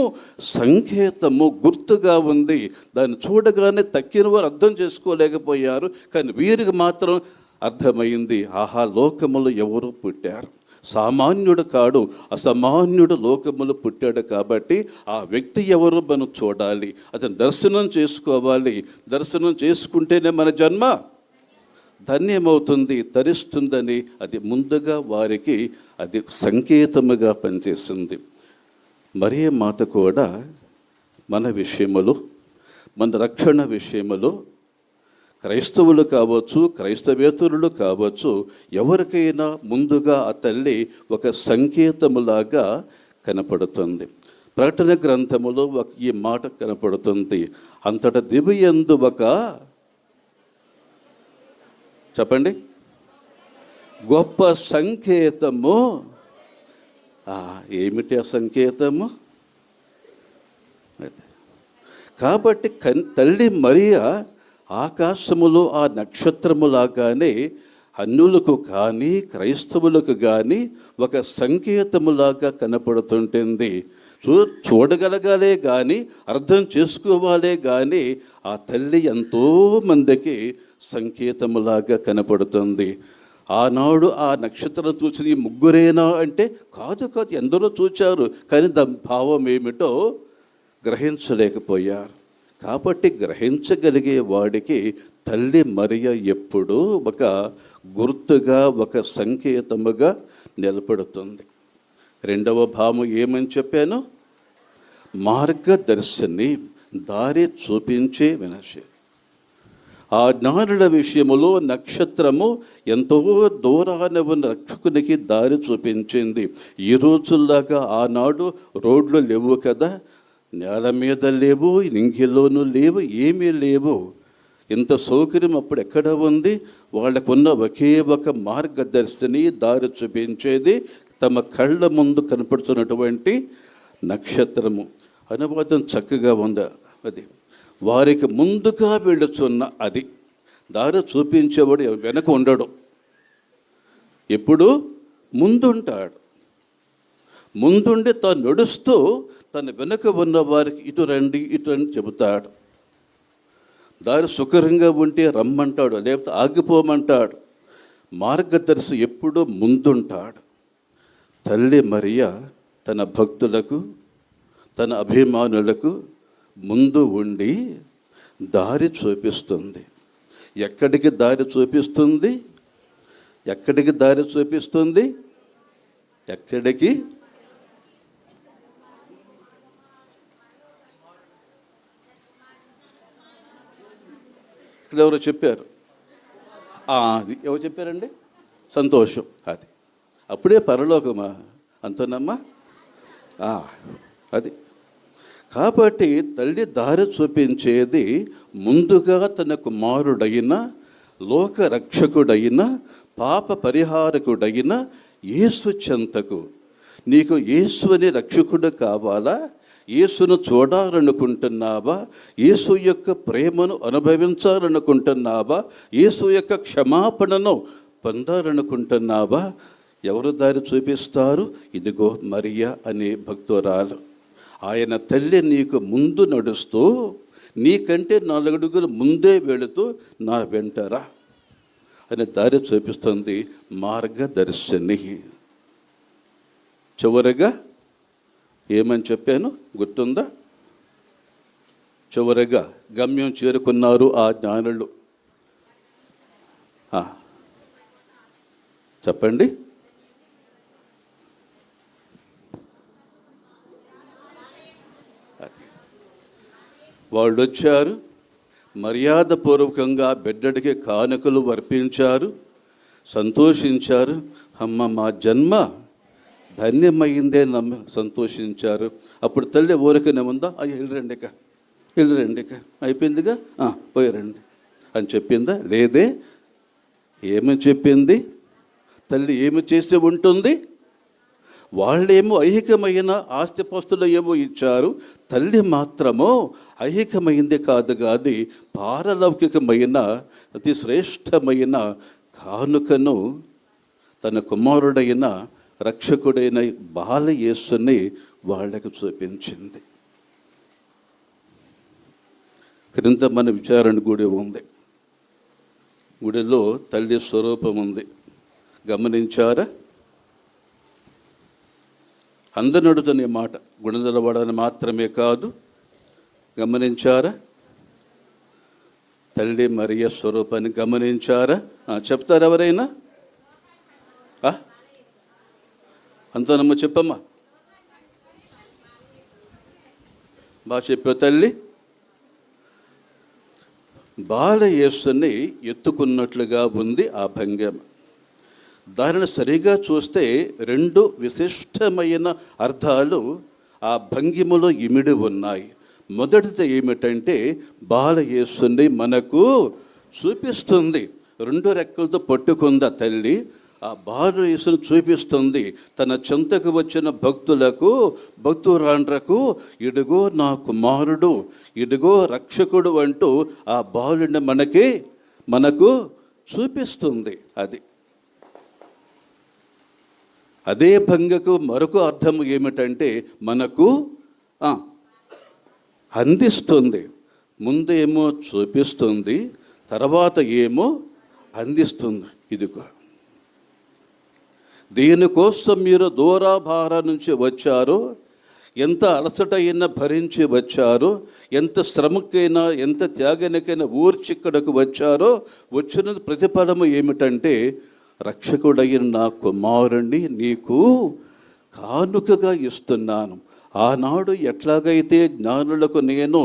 సంకేతము, గుర్తుగా ఉంది. దాన్ని చూడగానే తక్కిన వారు అర్థం చేసుకోలేకపోయారు, కానీ వీరికి మాత్రం అర్థమైంది. ఆహా, లోకములు ఎవరు పుట్టారు, సామాన్యుడు కాడు, అసామాన్యుడు లోకములు పుట్టాడు. కాబట్టి ఆ వ్యక్తి ఎవరు మనం చూడాలి, అతను దర్శనం చేసుకోవాలి. దర్శనం చేసుకుంటేనే మన జన్మ ధన్యమవుతుంది, తరిస్తుందని అది ముందుగా వారికి అది సంకేతముగా పనిచేసింది. మరియమాత కూడా మన విషయములో, మన రక్షణ విషయములో క్రైస్తవులు కావచ్చు, క్రైస్తవేతరులు కావచ్చు, ఎవరికైనా ముందుగా ఆ తల్లి ఒక సంకేతములాగా కనపడుతుంది. ప్రకటన గ్రంథములో ఈ మాట కనపడుతుంది, అంతట దివ్యందు ఒక, చెప్పండి, గొప్ప సంకేతము. ఏమిటి ఆ సంకేతము? కాబట్టి తల్లి మరియా ఆకాశములో ఆ నక్షత్రములాగానే అన్యులకు కానీ క్రైస్తవులకు కానీ ఒక సంకేతములాగా కనపడుతుంటుంది. చూడగలగాలే కానీ, అర్థం చేసుకోవాలే కానీ ఆ తల్లి ఎంతోమందికి సంకేతములాగా కనపడుతుంది. ఆనాడు ఆ నక్షత్రం చూసి ముగ్గురేనా అంటే కాదు, ఎందరో చూచారు, కానీ దాని భావం ఏమిటో గ్రహించలేకపోయారు. కాబట్టి గ్రహించగలిగే వాడికి తల్లి మరియ ఎప్పుడూ ఒక గుర్తుగా, ఒక సంకేతముగా నిలబడుతుంది. రెండవ భావం ఏమని చెప్పాను? మార్గదర్శిని, దారి చూపించే వినశి. ఆ జ్ఞానుల విషయములో నక్షత్రము ఎంతో దూరాన ఉన్న రక్షకునికి దారి చూపించింది. ఈ రోజుల్లాగా ఆనాడు రోడ్లు లేవు కదా, నేల మీద లేవు, నింగిలోనూ లేవు, ఏమీ లేవు. ఇంత సౌకర్యం అప్పుడు ఎక్కడ ఉంది? వాళ్ళకున్న ఒకే ఒక మార్గదర్శిని, దారి చూపించేది తమ కళ్ళ ముందు కనపడుతున్నటువంటి నక్షత్రము. అనువాదం చక్కగా ఉంది. అది వారికి ముందుగా వెళుచున్న, అది దారి చూపించేవాడు వెనక ఉండడు, ఎప్పుడు ముందుంటాడు. ముందుండి తాను నడుస్తూ తన వెనుక ఉన్న వారికి ఇటు రండి, ఇటు రండి చెబుతాడు. దారి సుఖరంగా ఉంటే రమ్మంటాడు, లేకపోతే ఆగిపోమంటాడు. మార్గదర్శి ఎప్పుడూ ముందుంటాడు. తల్లి మరియా తన భక్తులకు, తన అభిమానులకు ముందు ఉండి దారి చూపిస్తుంది. ఎక్కడికి దారి చూపిస్తుంది? ఎక్కడికి దారి చూపిస్తుంది? ఎక్కడికి? ఇక్కడ ఎవరో చెప్పారు. అది ఎవరు చెప్పారండి? సంతోషం. అది అప్పుడే పరలోకమా? అంతేనమ్మా. అది కాబట్టి తల్లి దారి చూపించేది ముందుగా తన కుమారుడైన, లోక రక్షకుడైన, పాప పరిహారకుడైన యేసు చెంతకు. నీకు యేసు అని రక్షకుడు కావాలా? యేసును చూడాలనుకుంటున్నావా? యేసు యొక్క ప్రేమను అనుభవించాలనుకుంటున్నావా? యేసు యొక్క క్షమాపణను పొందాలనుకుంటున్నావా? ఎవరు దారి చూపిస్తారు? ఇదిగో మరియా అనే భక్తురాలు. ఆయన తల్లి నీకు ముందు నడుస్తూ, నీకంటే 4 అడుగులు ముందే వెళుతూ నా వెంటరా అని దారి చూపిస్తుంది. మార్గదర్శిని. చివరగా ఏమని చెప్పాను గుర్తుందా? చివరగా గమ్యం చేరుకున్నారు ఆ జ్ఞానులు. చెప్పండి. వాళ్ళు వచ్చారు, మర్యాదపూర్వకంగా బిడ్డడికి కానుకలు అర్పించారు, సంతోషించారు. అమ్మ మా జన్మ ధన్యమైందే సంతోషించారు. అప్పుడు తల్లి ఊరికనే ఉందా? అయ్యో వెళ్ళరండి ఇక అయిపోయిందిగా, పోయారండి అని చెప్పిందా? లేదే. ఏమని చెప్పింది? తల్లి ఏమి చేసి ఉంటుంది? వాళ్ళేమో ఐహికమైన ఆస్తిపాస్తులు ఏమో ఇచ్చారు, తల్లి మాత్రమో ఐహికమైంది కాదు కానీ పారలౌకికమైన అతి శ్రేష్టమైన కానుకను తన కుమారుడైన రక్షకుడైన బాలయేసుని వాళ్ళకు చూపించింది. క్రింద మన విచారణ గుడి ఉంది. గుడిలో తల్లి స్వరూపం ఉంది. గమనించారా? అందరు నడుతున్న మాట గుడి నిలబడాలని మాత్రమే కాదు. గమనించారా? తల్లి మరియ స్వరూపాన్ని గమనించారా? చెప్తారు ఎవరైనా? అంతనమ్మ చెప్పమ్మా. బాగా చెప్పావు తల్లి. బాలయేసుని ఎత్తుకున్నట్లుగా ఉంది ఆ భంగిమ. దానిని సరిగా చూస్తే 2 విశిష్టమైన అర్థాలు ఆ భంగిమలో ఇమిడి ఉన్నాయి. మొదటిది ఏమిటంటే బాలయేసుని మనకు చూపిస్తుంది. 2 రెక్కలతో పట్టుకుంది తల్లి. ఆ బాలయేసును చూపిస్తుంది. తన చెంతకు వచ్చిన భక్తులకు, భక్తురాండ్రకు ఇదిగో నా కుమారుడు, ఇదిగో రక్షకుడు అంటూ ఆ బాలుని మనకు చూపిస్తుంది. అదే భంగకు మరొక అర్థం ఏమిటంటే మనకు అందిస్తుంది. ముందు ఏమో చూపిస్తుంది, తర్వాత ఏమో అందిస్తుంది. ఇదిగో దేనికోసం మీరు దూరాభార నుంచి వచ్చారో, ఎంత అలసటైనా భరించి వచ్చారో, ఎంత శ్రమకైనా ఎంత త్యాగానికైనా ఊర్చిక్కడకు వచ్చారో, వచ్చిన ప్రతిఫలము ఏమిటంటే రక్షకుడైన నా కుమారుణ్ణి నీకు కానుకగా ఇస్తున్నాను. ఆనాడు ఎట్లాగైతే జ్ఞానులకు నేను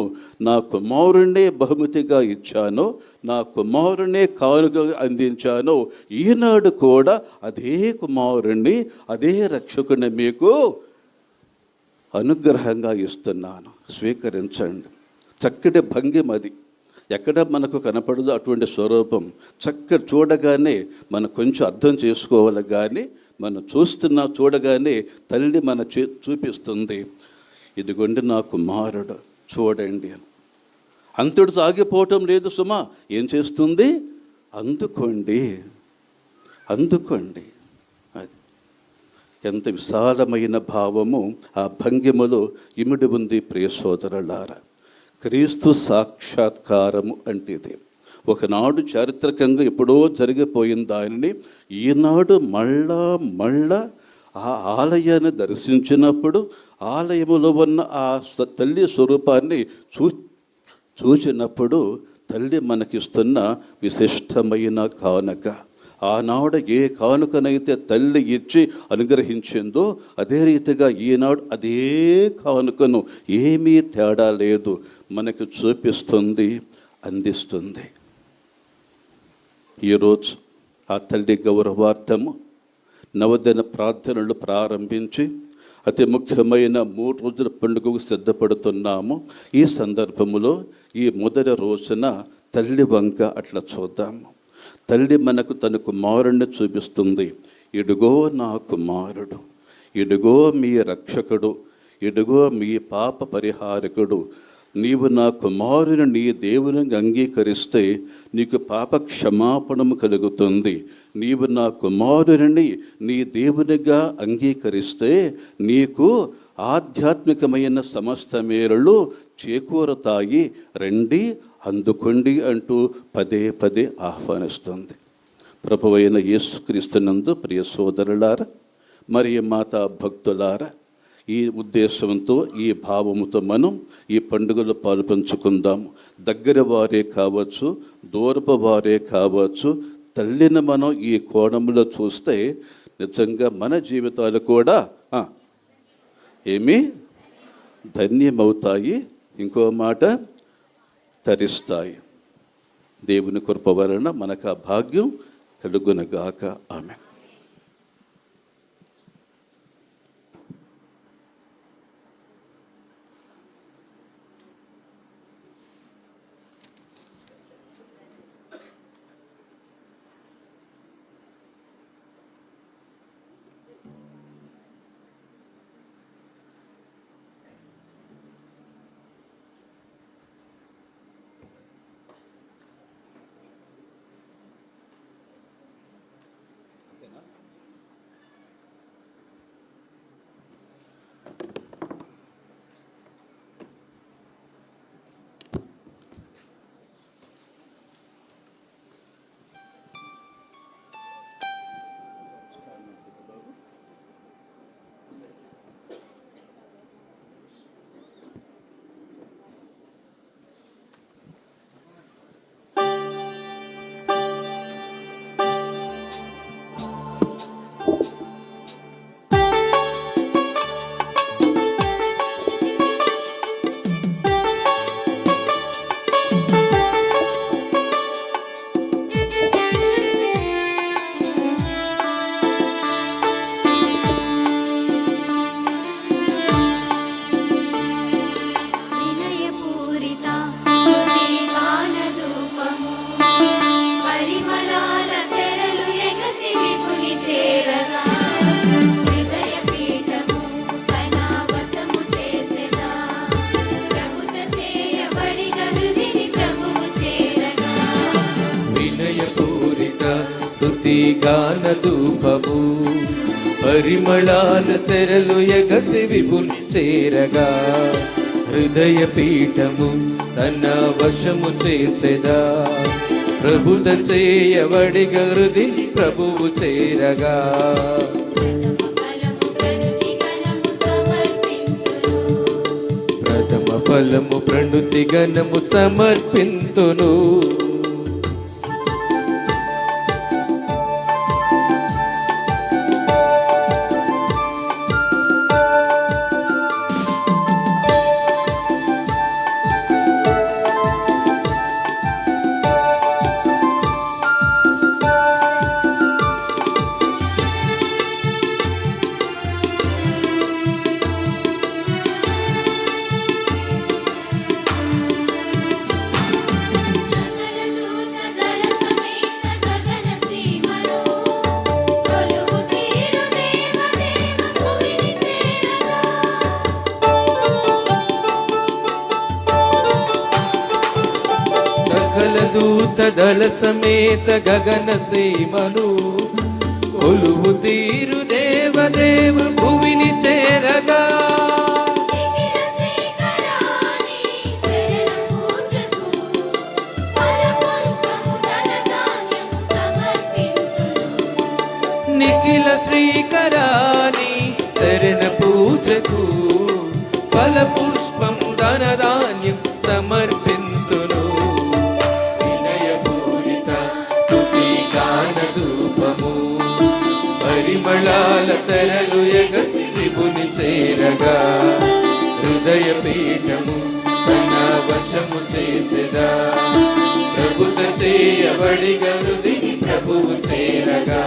నా కుమారుణ్ణే బహుమతిగా ఇచ్చానో, నా కుమారుణ్ణే కానుకగా అందించానో, ఈనాడు కూడా అదే కుమారుణ్ణి, అదే రక్షకుని మీకు అనుగ్రహంగా ఇస్తున్నాను, స్వీకరించండి. చక్కటి భంగిమది. ఎక్కడ మనకు కనపడదు అటువంటి స్వరూపం. చూడగానే మనం కొంచెం అర్థం చేసుకోవాలి. కానీ మనం చూడగానే తల్లి చూపిస్తుంది, ఇదిగోండి నా కుమారుడు చూడండి అని. అంతటితో ఆగిపోవటం లేదు సుమా. ఏం చేస్తుంది? అందుకోండి. అది ఎంత విశాలమైన భావము ఆ భంగిమలో ఇమిడి ఉంది. ప్రియ సోదరులారా, క్రీస్తు సాక్షాత్కారము అంటే ఒకనాడు చారిత్రకంగా ఎప్పుడో జరిగిపోయిన దానిని ఈనాడు మళ్ళా ఆ ఆలయాన్ని దర్శించినప్పుడు, ఆలయములో ఉన్న ఆ తల్లి స్వరూపాన్ని చూచినప్పుడు తల్లి మనకిస్తున్న విశిష్టమైన కానుక. ఆనాడు ఏ కానుకనైతే తల్లి ఇచ్చి అనుగ్రహించిందో అదే రీతిగా ఈనాడు అదే కానుకను ఏమీ తేడా లేదు మనకు చూపిస్తుంది, అందిస్తుంది. ఈరోజు ఆ తల్లి గౌరవార్థము నవదిన ప్రార్థనలు ప్రారంభించి అతి ముఖ్యమైన 3 రోజుల పండుగకు సిద్ధపడుతున్నాము. ఈ సందర్భంలో ఈ మొదటి రోజున తల్లి వంక అట్లా చూద్దాము. తల్లి మనకు తన కుమారుణ్ణి చూపిస్తుంది. ఇడుగో నా కుమారుడు, ఇడుగో మీ రక్షకుడు, ఇడుగో మీ పాప పరిహారకుడు. నీవు నా కుమారుని నీ దేవుని అంగీకరిస్తే నీకు పాప క్షమాపణము కలుగుతుంది. నీవు నా కుమారుని నీ దేవునిగా అంగీకరిస్తే నీకు ఆధ్యాత్మికమైన సమస్త మేలులు చేకూరతాయి. రండి, అందుకోండి అంటూ పదే పదే ఆహ్వానిస్తుంది. ప్రభువైన యేసుక్రీస్తునందు ప్రియ సోదరులారా, మరియు మాతా భక్తులారా, ఈ ఉద్దేశంతో ఈ భావముతో మనం ఈ పండుగలు పాల్పంచుకుందాము. దగ్గర వారే కావచ్చు, దూరపు వారే కావచ్చు, తల్లిని మనం ఈ కోణంలో చూస్తే నిజంగా మన జీవితాలు కూడా ఏమి ధన్యమవుతాయి. ఇంకో మాట, తరిస్తాయి. దేవుని కృప వలన మనకు ఆ భాగ్యం కలుగునగాక. ఆమె. గాన ధూపము పరిమళాల తెరలు ఎగసి విభుని చేరగా హృదయ పీఠము తన వశము చేసెదా ప్రభుత చేయబడిగ హృదిని ప్రభువు చేరగా ప్రథమ ఫలము ప్రణుతి గణము సమర్పింతును. దూత దళ సమేత గగన సీమను కొలువు తీరు దేవదేవ భువిని చేరగా నిఖిల శ్రీకరాని శరణ పూజకు ఫల పుష్పం ధనధాన్యం సమర్పింతును. వినయపూరిత స్తుతి గాన ధూప పరిమళాల తెరలు ఎగసి విభుని చేరగా హృదయ పీఠము తన వశము చేసెదా ప్రభుత చేయబడి గరుది ప్రభువు చేరగా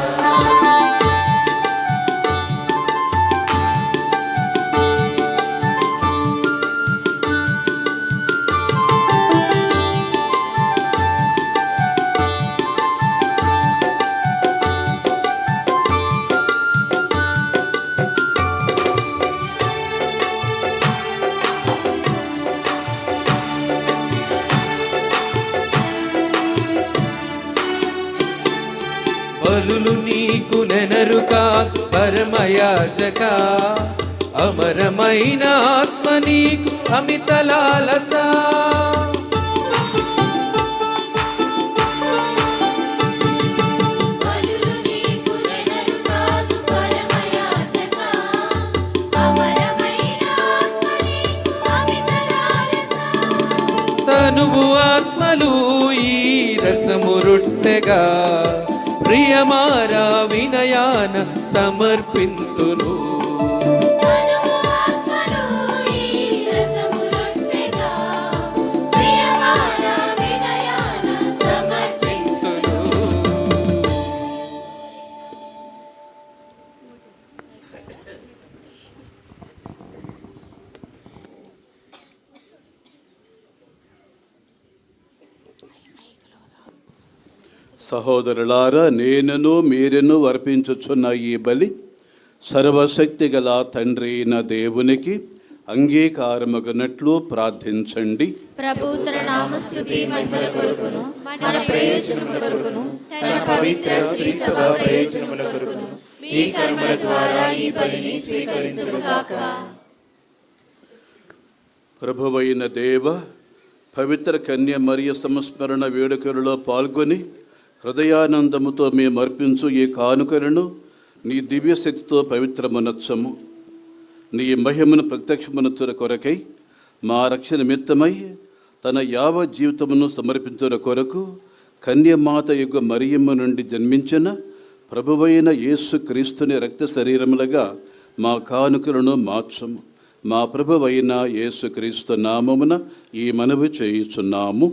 బలులు నీకు నెనరు కాదు పరమయాజక అమరమైన ఆత్మ నీకు అమిత లాలస తనువు ఆత్మలు ఈ రసము రొట్టెగా ప్రియమారా వినయాన సమర్పింతును సహోదరులారా, నేనును మీరును అర్పించుచున్న ఈ బలి సర్వశక్తి గల తండ్రి అయిన దేవునికి అంగీకారమగునట్లు ప్రార్థించండి. ప్రభు తన నామస్తుతి మహిమల కొరకును మన ప్రయోజనము కొరకును తన పవిత్ర శ్రీ సభ ప్రయోజనముల కొరకును ఈ కర్మల ద్వారా ఈ బలిని స్వీకరించుగాక. ప్రభువైన దేవ, పవిత్ర కన్య మరియ సంస్మరణ వేడుకలలో పాల్గొని హృదయానందముతో మేము అర్పించు ఈ కానుకలను నీ దివ్యశక్తితో పవిత్రమునచ్చము. నీ మహిమను ప్రత్యక్షమునచ్చుల కొరకై మా రక్షణ నిమిత్తమై తన యావ జీవితమును సమర్పించుల కొరకు కన్యమాత యుగ మరియమ్మ నుండి జన్మించిన ప్రభువైన యేసు క్రీస్తుని రక్త శరీరములుగా మా కానుకలను మార్చము. మా ప్రభువైన యేసు క్రీస్తు నామమున ఈ మనవి చేయుచున్నాము.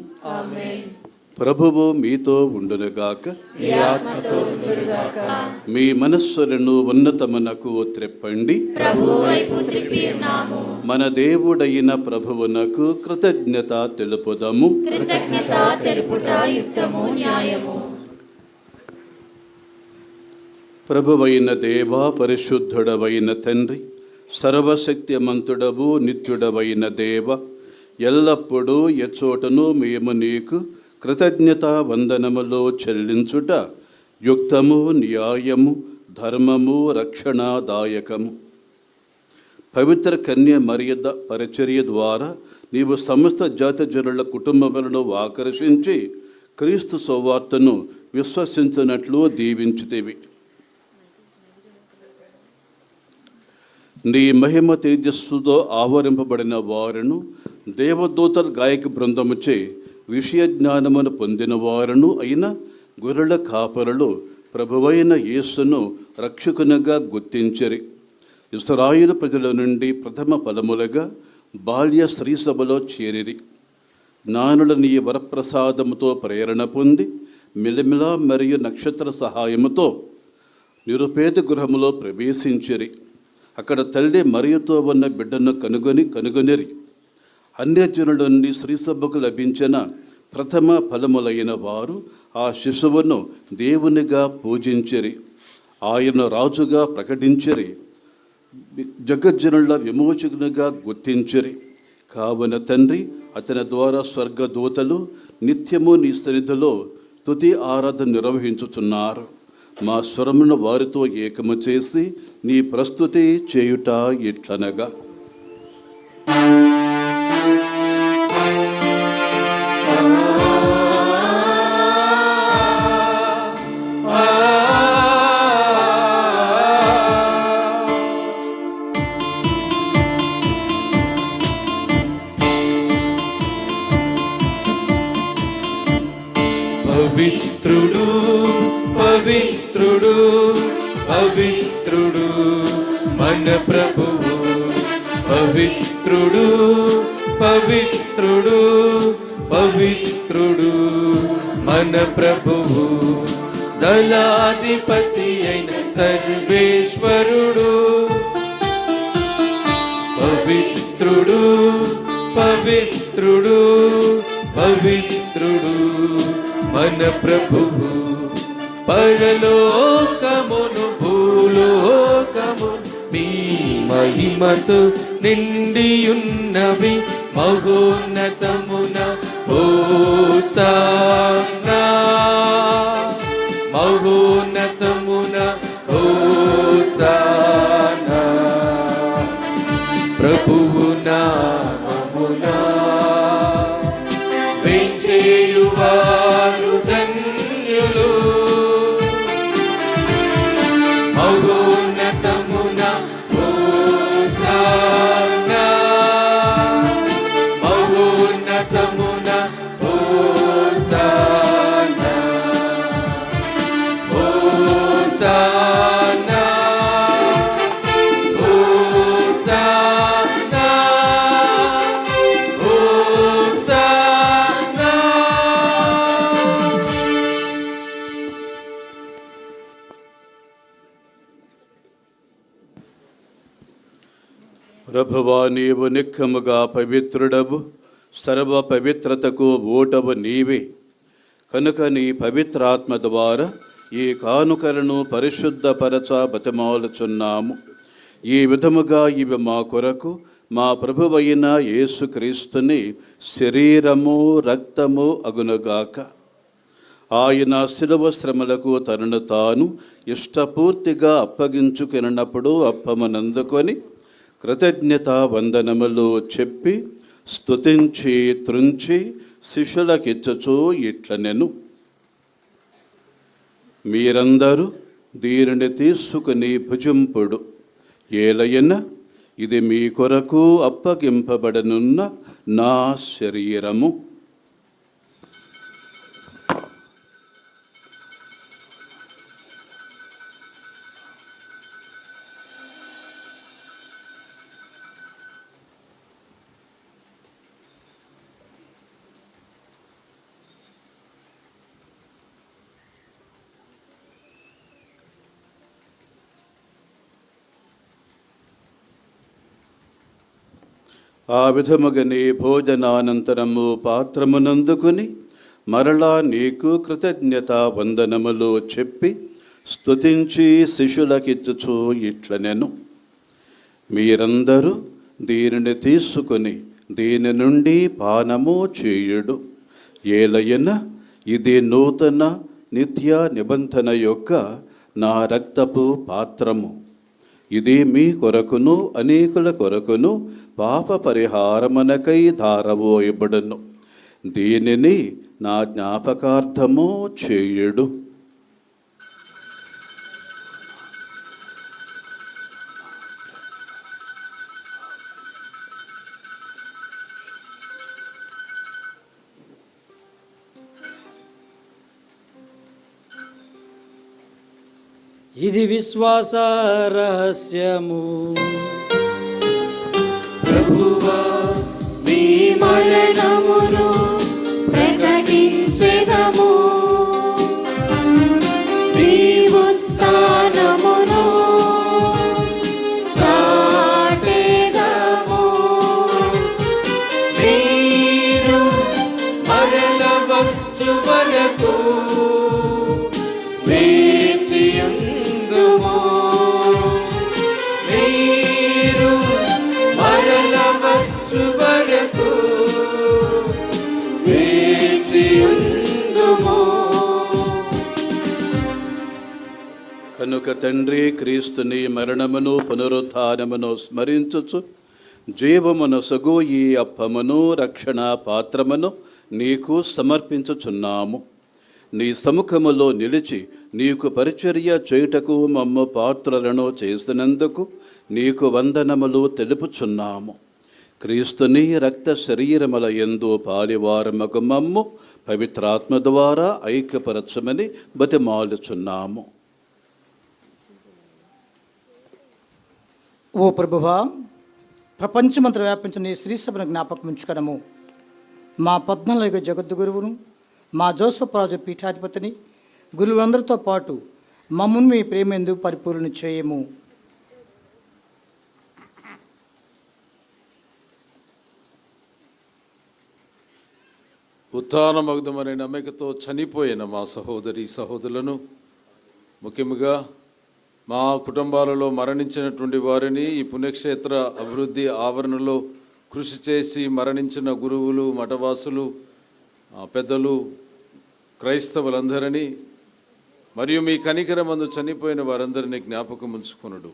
ప్రభువు మీతో ఉండునుగాక. మీ మనస్సులను ఉన్నతమునకు త్రెప్పండి. మన దేవుడైన ప్రభువునకు కృతజ్ఞత తెలుపుదము. ప్రభువైన దేవా, పరిశుద్ధుడవైన తండ్రి, సర్వశక్తిమంతుడవు నిత్యుడవైన దేవ, ఎల్లప్పుడూ ఎచ్చోటను మేము నీకు కృతజ్ఞతా వందనములో చెల్లించుట యుక్తము, న్యాయము, ధర్మము, రక్షణాదాయకము. పవిత్ర కన్య మరియ పరిచర్య ద్వారా నీవు సమస్త జాతి జనుల కుటుంబములను ఆకర్షించి క్రీస్తు సువార్తను విశ్వసించినట్లు దీవించితివి. నీ మహిమ తేజస్సుతో ఆవరింపబడిన వారును దేవదూతల గాయక బృందముచే విషయ జ్ఞానమును పొందిన వారును అయిన గొర్రెల కాపరులు ప్రభువైన యేసును రక్షకునిగా గుర్తించరి. ఇశ్రాయేలు ప్రజల నుండి ప్రథమ ఫలములుగా బాల్య స్త్రీ సభలో చేరిరి. జ్ఞానుల నీ వరప్రసాదముతో ప్రేరణ పొంది మిలమిల మరియు నక్షత్ర సహాయముతో నిరుపేద గృహములో ప్రవేశించిరి. అక్కడ తల్లి మరియతో ఉన్న బిడ్డను కనుగొనిరి. అన్యజనుల నుండి శ్రీసభకు లభించిన ప్రథమ ఫలములైన వారు ఆ శిశువును దేవునిగా పూజించిరి. ఆయన రాజుగా ప్రకటించిరి. జగజ్జనుల విమోచకునిగా గుర్తించిరి. కావున తండ్రి, అతని ద్వారా స్వర్గదూతలు నిత్యము నీ సన్నిధిలో స్తుతి ఆరాధన నిర్వహించుచున్నారు. మా స్వరమును వారితో ఏకము చేసి నీ ప్రస్తుతి చేయుట ఇట్లనగా. పవిత్రుడు పవిత్రుడు పవిత్రుడు ప్రభువు దళాధిపతి అయిన సర్వేశ్వరుడు పవిత్రుడు పవిత్రుడు పవిత్రుడు మన ప్రభువు పరలోకమును భూలోకము మీ మహిమతో నిండియున్నవి మహోన్నతమున హోసానా మహోన్నతమున హోసానా ప్రభువు నామమున వేంచేయువారు ధన్యులు మహోన్నతమున హోసానా మహోన్నతమున హోసానా హోసానా హోసానా హోసానా. ప్రభువా, నీవు నిక్కముగా పవిత్రుడవు, సర్వ పవిత్రతకు ఓటవు నీవే. కనుక నీ పవిత్రాత్మ ద్వారా ఈ కానుకలను పరిశుద్ధపరచ బతిమాలుచున్నాము. ఈ విధముగా ఇవి మా కొరకు మా ప్రభువైన యేసుక్రీస్తుని శరీరము రక్తము అగునుగాక. ఆయన శిలువ శ్రమలకు తనను తాను ఇష్టపూర్తిగా అప్పగించుకున్నప్పుడు అప్పమునందుకొని కృతజ్ఞత వందనములు చెప్పి స్తుతించి త్రుంచి శిష్యులకిచ్చుచూ ఇట్లనెను, మీరందరూ దీనిని తీసుకుని భుజింపుడు. ఏలయన ఇది మీ కొరకు అప్పగింపబడనున్న నా శరీరము. ఆ విధముగని భోజనానంతరము పాత్రమునందుకుని మరలా నీకు కృతజ్ఞత వందనములు చెప్పి స్తుతించి శిష్యులకిచ్చుచూ ఇట్లనెను, మీరందరూ దీనిని తీసుకుని దీని నుండి పానము చేయుడు. ఏలయన ఇది నూతన నిత్య నిబంధన యొక్క నా రక్తపు పాత్రము. ఇది మీ కొరకును అనేకుల కొరకును పాప పరిహారమునకై ధారవోయబడును. దీనిని నా జ్ఞాపకార్థము చేయుడు. ఇది విశ్వాస రహస్యము. ప్రభువా, మీ మరణమును ప్రకటించెదము, మీ ఉత్థానమును చాటెదము. మీరు మరణవచ్చు వరకు వేచియుందుము. మీరు మరణవచ్చు వరకు వేచియుందుము. కనుక తండ్రి, క్రీస్తుని మరణమును పునరుత్థానమును స్మరించుచు జీవమునొసగు ఈ అప్పమును రక్షణ పాత్రమును నీకు సమర్పించుచున్నాము. నీ సముఖములో నిలిచి నీకు పరిచర్య చేయుటకు మమ్ము పాత్రలను చేసినందుకు నీకు వందనములు తెలుపుచున్నాము. క్రీస్తుని రక్త శరీరముల యందు పాలివారమగు మమ్ము పవిత్రాత్మ ద్వారా ఐక్యపరచమని బతిమాలుచున్నాము. ఓ ప్రభువా, ప్రపంచమంతా వ్యాపించిన ఈ శ్రీ సభను జ్ఞాపకం ఉంచుకనము. మా 14 జగద్గురువును మా జోసఫ్ రాజు పీఠాధిపతిని గురువులందరితో పాటు మమ్మల్ని మీ ప్రేమేందు పరిపూర్ణ చేయము. ఉత్థానమగుదమనే నమ్మకతో చనిపోయిన మా సహోదరులను, ముఖ్యంగా మా కుటుంబాలలో మరణించినటువంటి వారిని ఈ పుణ్యక్షేత్ర అభివృద్ధి ఆవరణలో కృషి చేసి మరణించిన గురువులు, మఠవాసులు, పెద్దలు, క్రైస్తవులందరినీ మరియు మీ కనికరమందు చనిపోయిన వారందరినీ జ్ఞాపకం ఉంచుకొనుడు.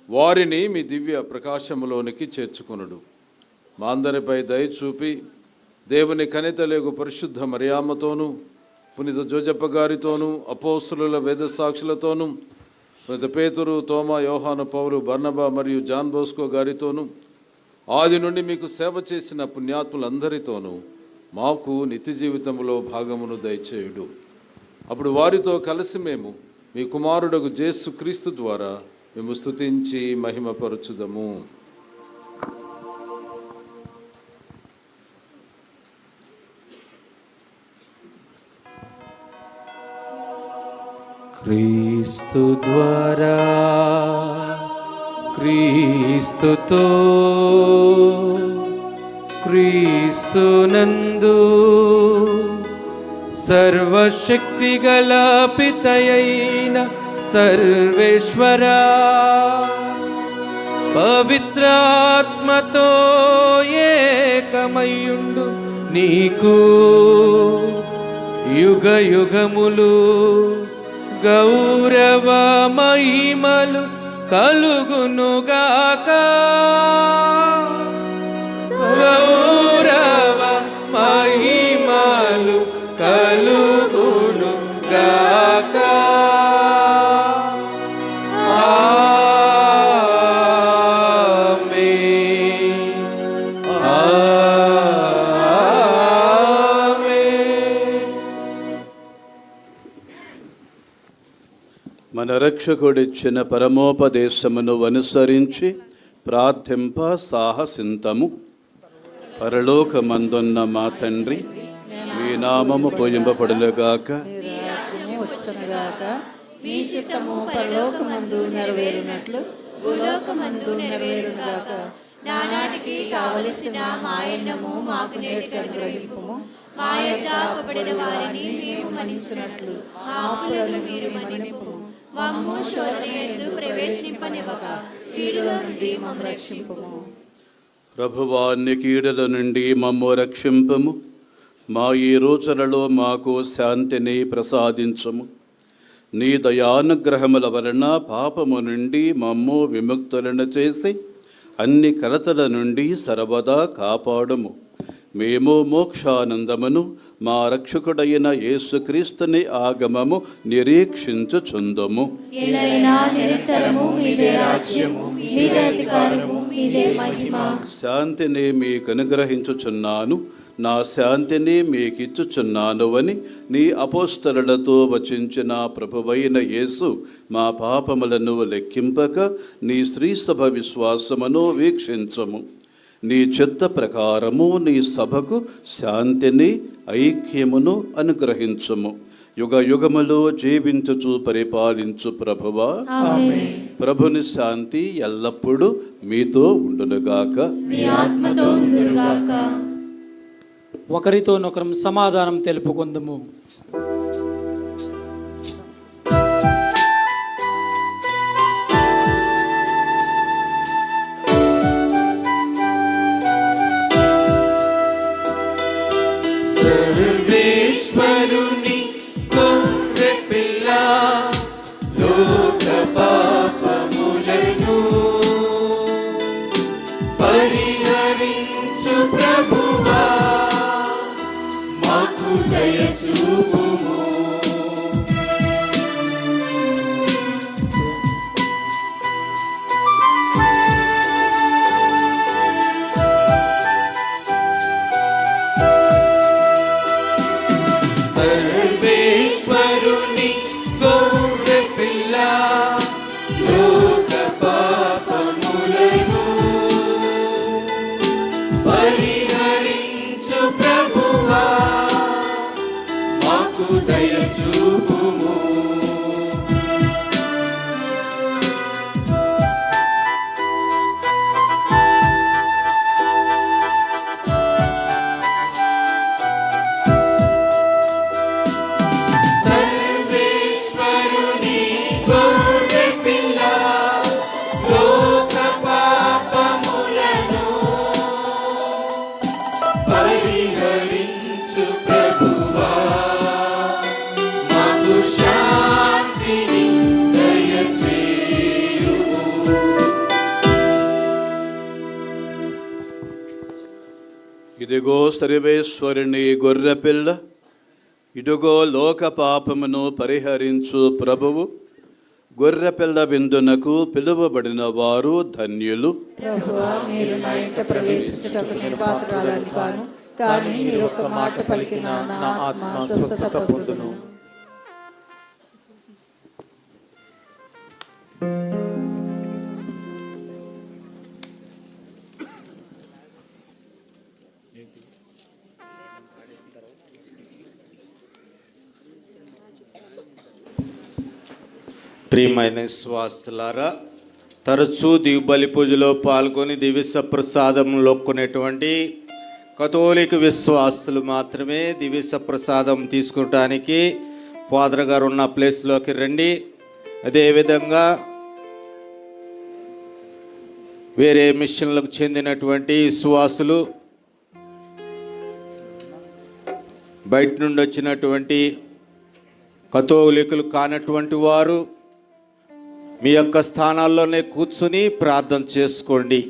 వారిని మీ దివ్య ప్రకాశములోనికి చేర్చుకొనుడు. మా అందరిపై దయ చూపి దేవుని కనితలేగు పరిశుద్ధ మరియమ్మతోనూ, పునీత జోజప్ప గారితోనూ, అపోస్తుల వేద సాక్షులతోనూ, పునీత పేతురు, తోమా, యోహాను, పౌలు, బర్నబా మరియు జాన్ బోస్కో గారితోనూ, ఆది నుండి మీకు సేవ చేసిన పుణ్యాత్ములందరితోనూ మాకు నిత్య జీవితంలో భాగమును దయచేయుడు. అప్పుడు వారితో కలిసి మేము మీ కుమారుడగు యేసు క్రీస్తు ద్వారా మేము స్తుతించి మహిమపరచుదము. క్రీస్తు ద్వారా, క్రీస్తుతో, క్రీస్తునందు సర్వశక్తిగల పితయైన సర్వేశ్వరా, పవిత్రాత్మతో ఏకమయ్యుండు నీకు యుగ యుగములు గౌరవ మహిమలు కలుగునుగాక. గౌరవ మహిమలు కలుగునుగాక. మన రక్షకుడిచ్చిన పరమోపదేశమును అనుసరించి ప్రార్థింప సాహసింతము. పరలోకమందున్న మా తండ్రి, మీ నామము పూజింపబడునుగాక, మీ చిత్తము పరలోకమందు నెరవేరునట్లు భూలోకమందు నెరవేరుగాక. నానాటికి కావలసిన మాయన్నము మాకు నేటికి అనుగ్రహింపుము. మా యొద్ద అప్పబడిన వారిని మేము మన్నించున్నట్లు మా అప్పులను మీరు మన్నింపుము. మమ్ము శోధన యందు ప్రవేశింపనివ్వక కీడులో నుండి మమ్ము రక్షింపుము. ప్రభువా, నీ కీడుల నుండి మమ్ము రక్షింపము. మా ఈ రోజులలో మాకు శాంతిని ప్రసాదించము. నీ దయానుగ్రహముల వలన పాపము నుండి మమ్ము విముక్తులను చేసి అన్ని కలతల నుండి సర్వదా కాపాడుము. మేము మోక్షానందమును మా రక్షకుడైన యేసుక్రీస్తుని ఆగమము నిరీక్షించుచుందుము. ఏలైనా నిరంతరము మీదే రాజ్యము, మీదే అధికారము, మీదే మహిమ. శాంతిని మీకు అనుగ్రహించుచున్నాను, నా శాంతిని మీకిచ్చుచున్నాను అని నీ అపోస్తలులతో వచించిన ప్రభువైన యేసు మా పాపములను లెక్కింపక నీ శ్రీసభ విశ్వాసమును వీక్షించము. నీ చిత్త ప్రకారము నీ సభకు శాంతిని, ఐక్యమును అనుగ్రహించుము. యుగ యుగములో జీవించుచు పరిపాలించు ప్రభువా, ప్రభుని శాంతి ఎల్లప్పుడూ మీతో ఉండునుగాక. మీ ఆత్మతో ఉండునుగాక. ఒకరితోనొకరం సమాధానం తెలుపుకుందుము. సర్వేశ్వరుని గొర్రె పిల్ల, లోక పాపములను పరిహరించు ప్రభువా, మాకు దయ చూపుము. ఇదిగో సర్వేశ్వరుని గొర్రెపిల్ల, ఇదిగో లోక పాపమును పరిహరించు ప్రభువు. గొర్రెపిల్ల విందునకు పిలువబడిన వారు ధన్యులు. ప్రభువా, మీరు నా ఇంట ప్రవేశించుటకు నేను పాత్రురాలని కాను, కానీ మీరు ఒక్క మాట పలికిన నా ఆత్మ స్వస్థత పొందును. ప్రియమైన విశ్వాసులారా, తరచూ దివ్యబలి పూజలో పాల్గొని దివ్య ప్రసాదంలో కొనేటువంటి కథోలిక విశ్వాసులు మాత్రమే దివ్య ప్రసాదం తీసుకుంటానికి ఫాదర్ గారు ఉన్న ప్లేస్లోకి రండి. అదేవిధంగా వేరే మిషన్లకు చెందినటువంటి విశ్వాసులు, బయట నుండి వచ్చినటువంటి కథోలికులు కానటువంటి వారు మీ యొక్క స్థానాల్లోనే కూర్చుని ప్రార్థన చేసుకోండి.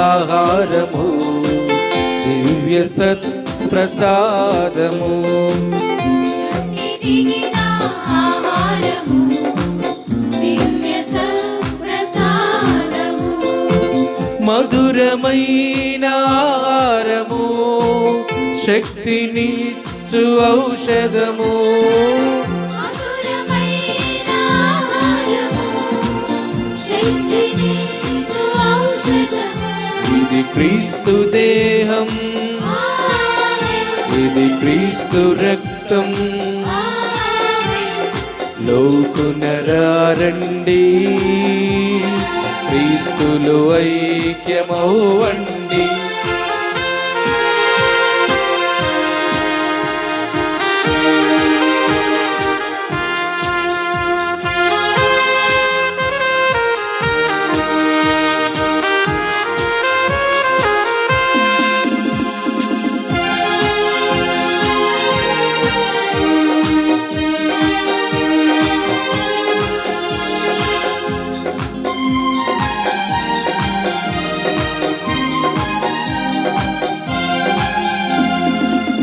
ఆహారము దివ్య సత్ప్రసాదము, మధురమైన ఆహారము, శక్తినిచ్చు ఔషధము, ఇది క్రీస్తు దేహం, ఇది క్రీస్తు రక్తం. లోకునరారండి, క్రీస్తులు ఐక్యమవ్వండి.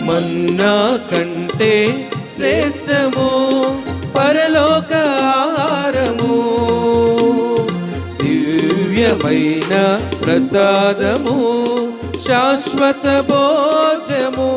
మన్నా కంటే శ్రేష్టము పరలోక ఆహారము, దివ్యమైన ప్రసాదము, శాశ్వత భోజము.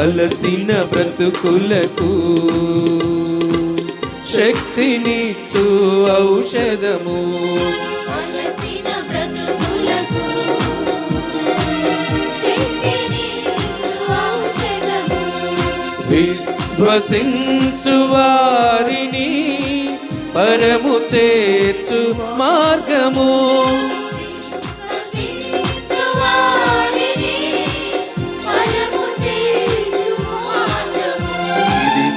అలసిన బ్రతుకులకు శక్తినిచ్చు ఔషధము, విశ్వసించు వారిని పరము చేర్చు మార్గము,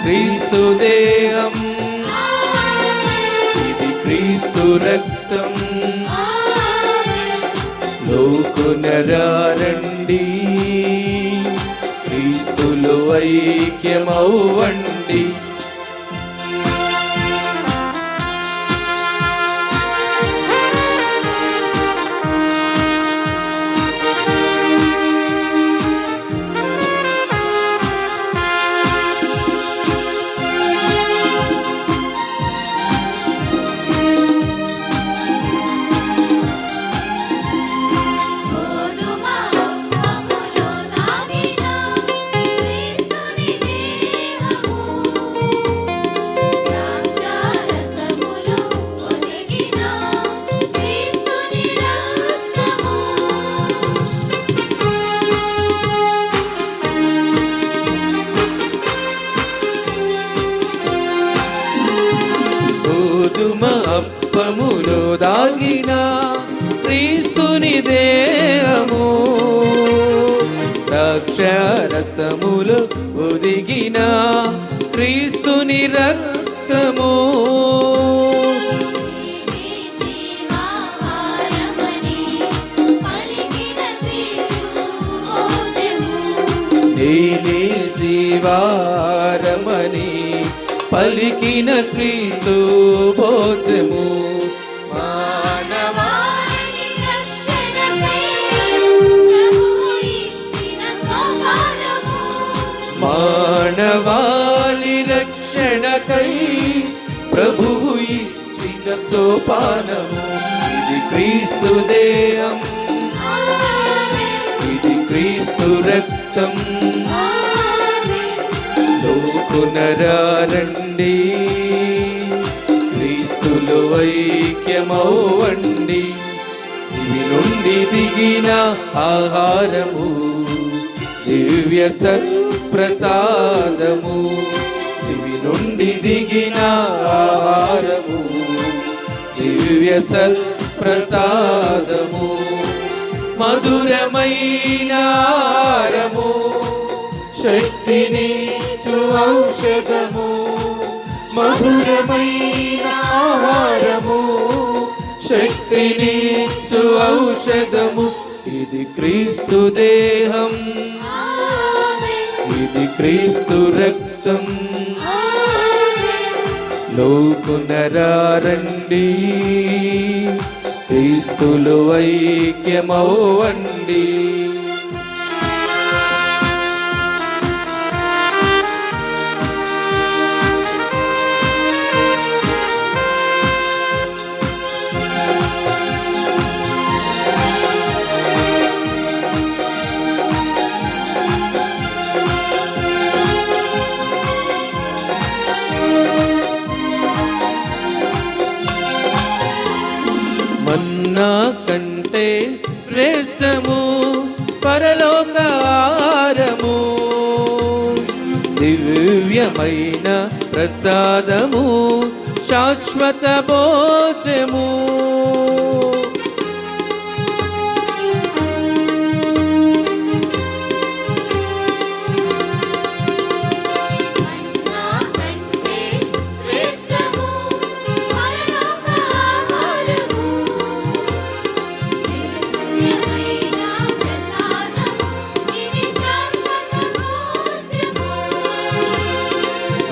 క్రీస్తు దేహం, ఇది క్రీస్తు రక్తం. లోకునరారండి, క్రీస్తులు ఐక్యమవ్వండి. గోధుమ అప్పములో దాగిన క్రీస్తుని దేహము, ద్రాక్షారసములో ఒదిగిన క్రీస్తుని రక్తము, నేనే జీవారమని పలికిన క్రీస్తు భోజము. మానవాళి రక్షణకై ప్రభువు ఇచ్చిన సోపానము, మానవాళి రక్షణకై ప్రభువు ఇచ్చిన సోపానము. ఇది క్రీస్తు దేహం, ఇది క్రీస్తు రక్తం. లోకునరారండి, క్రీస్తులో ఐక్యమవ్వండి. ఇవి నుండి దిగిన ఆహారము దివ్య సత్ప్రసాదము, ఇవి నుండి దిగిన ఆహారము దివ్య సత్ప్రసాదము. మధురమైన ఆహారము, శక్తిని ఔషధము, మధురమైన ఆహారము, శక్తిని ఔషధము. ఇది క్రీస్తు దేహం, ఇది క్రీస్తు రక్తం. లోకునరారండి, క్రీస్తులో ఐక్యమవ్వండి. మన్నా కంటే శ్రేష్టము పరలోక ఆహారము, దివ్యమైన ప్రసాదము, శాశ్వత భోజము.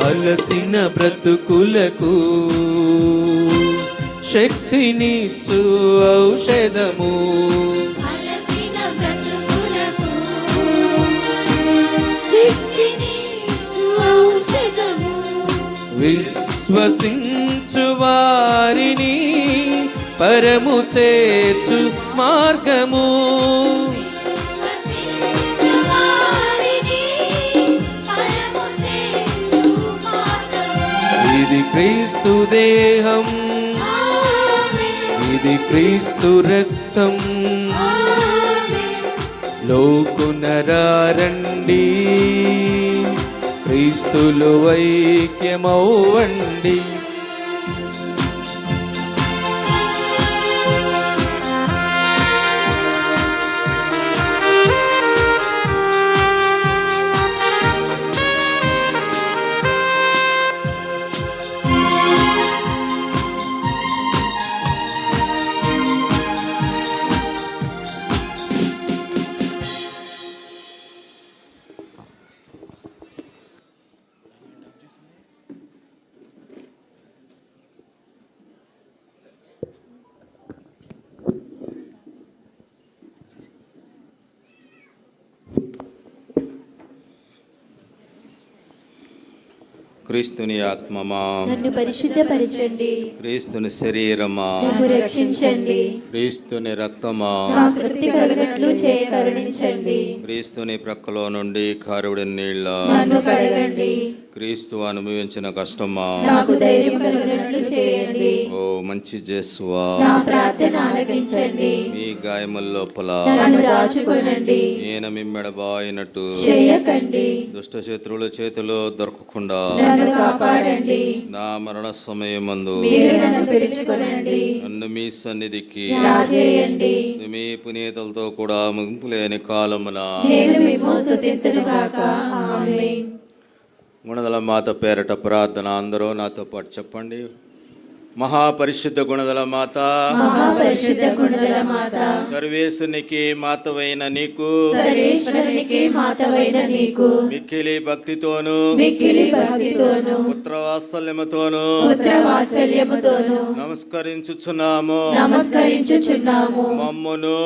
అలసిన బ్రతుకులకు శక్తినిచ్చు ఔషధము, విశ్వసించు వారిని పరము చేర్చు మార్గము. ఇది క్రీస్తు దేహం, ఇది క్రీస్తు రక్తం. లోకునరారండి, క్రీస్తులో ఐక్యమవ్వండి. క్రీస్తుని ఆత్మమా, నన్ను పరిశుద్ధపరచండి. క్రీస్తుని శరీరమా, నన్ను రక్షించండి. క్రీస్తుని రక్తమా, నా తృప్తి కలుగునట్లు చేయ కరుణించండి. క్రీస్తుని ప్రక్కలో నుండి కారుడి నీళ్ళ, నన్ను కడగండి. క్రీస్తు అనుభవించిన కష్టమా నాకు ధైర్యం కలుగునట్లు చేయండి. ఓ మంచి జేసువా, నా ప్రార్థన ఆలకించండి. మీ గాయముల లోపల నన్ను దాచుకొనండి, నేను మిమ్మెడబాయినట్టు చేయకండి. దుష్ట శత్రువుల చేతిలో దొరకకుండా నన్ను కాపాడండి. నా మరణ సమయమందు మీరు నన్ను పిలుచుకొనండి, నన్ను మీ సన్నిధికి రాజేయండి. మీ పునీతులతో కూడా ముగింపు లేని కాలమున నేను మిమ్ము స్తుతించును గాక. ఆమేన్. గుణదల మాత పేరట ప్రార్థన అందరూ నాతో పాటు చెప్పండి. మహాపరిశుద్ధ గుణదల మాత, మహాపరిశుద్ధ గుణదల మాత, సర్వేశ్వరునికి మాతవైన నీకు సర్వేశ్వరునికి మాతవైన నీకు మిక్కిలి భక్తితోను మిక్కిలి భక్తితోను పుత్రవాత్సల్యముతోను పుత్ర వాత్సల్యముతోను నమస్కరించుచున్నాము. నమస్కరించుచున్నాము. మమ్మును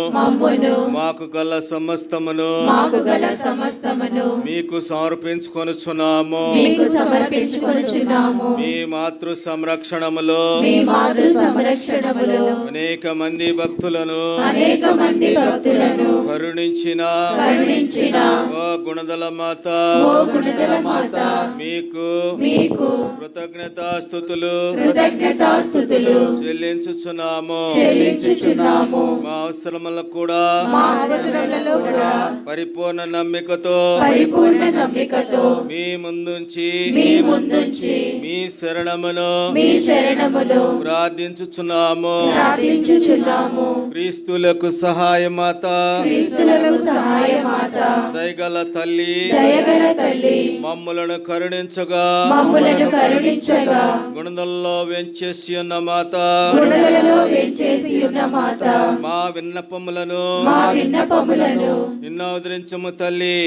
మాకు గల సమస్తమును మాకు గల సమస్తమును మీకు సమర్పించుకొనుచున్నాము. మీకు సమర్పించుకొనుచున్నాము. మీ మాతృ సంరక్షణములో మీ మాతృ సంరక్షణములో అనేక మంది భక్తులను కరుణించిన ఓ గుణదల మాత, ఓ గుణదల మాత, మీకు కృతజ్ఞతాస్తుతులు చెల్లించుచున్నాము. మా అవసరములకు కూడా పరిపూర్ణ నమ్మికతో మీ ముందుంచి మీ శరణమును ప్రార్థించుచున్నాము. క్రీస్తులకు సహాయమాత, దయగల తల్లి, మమ్ములను కరుణించగా గుణదలలో వెంచేసి ఉన్న మాత, మా విన్నపములను నిన్ను ఉదరించము తల్లి.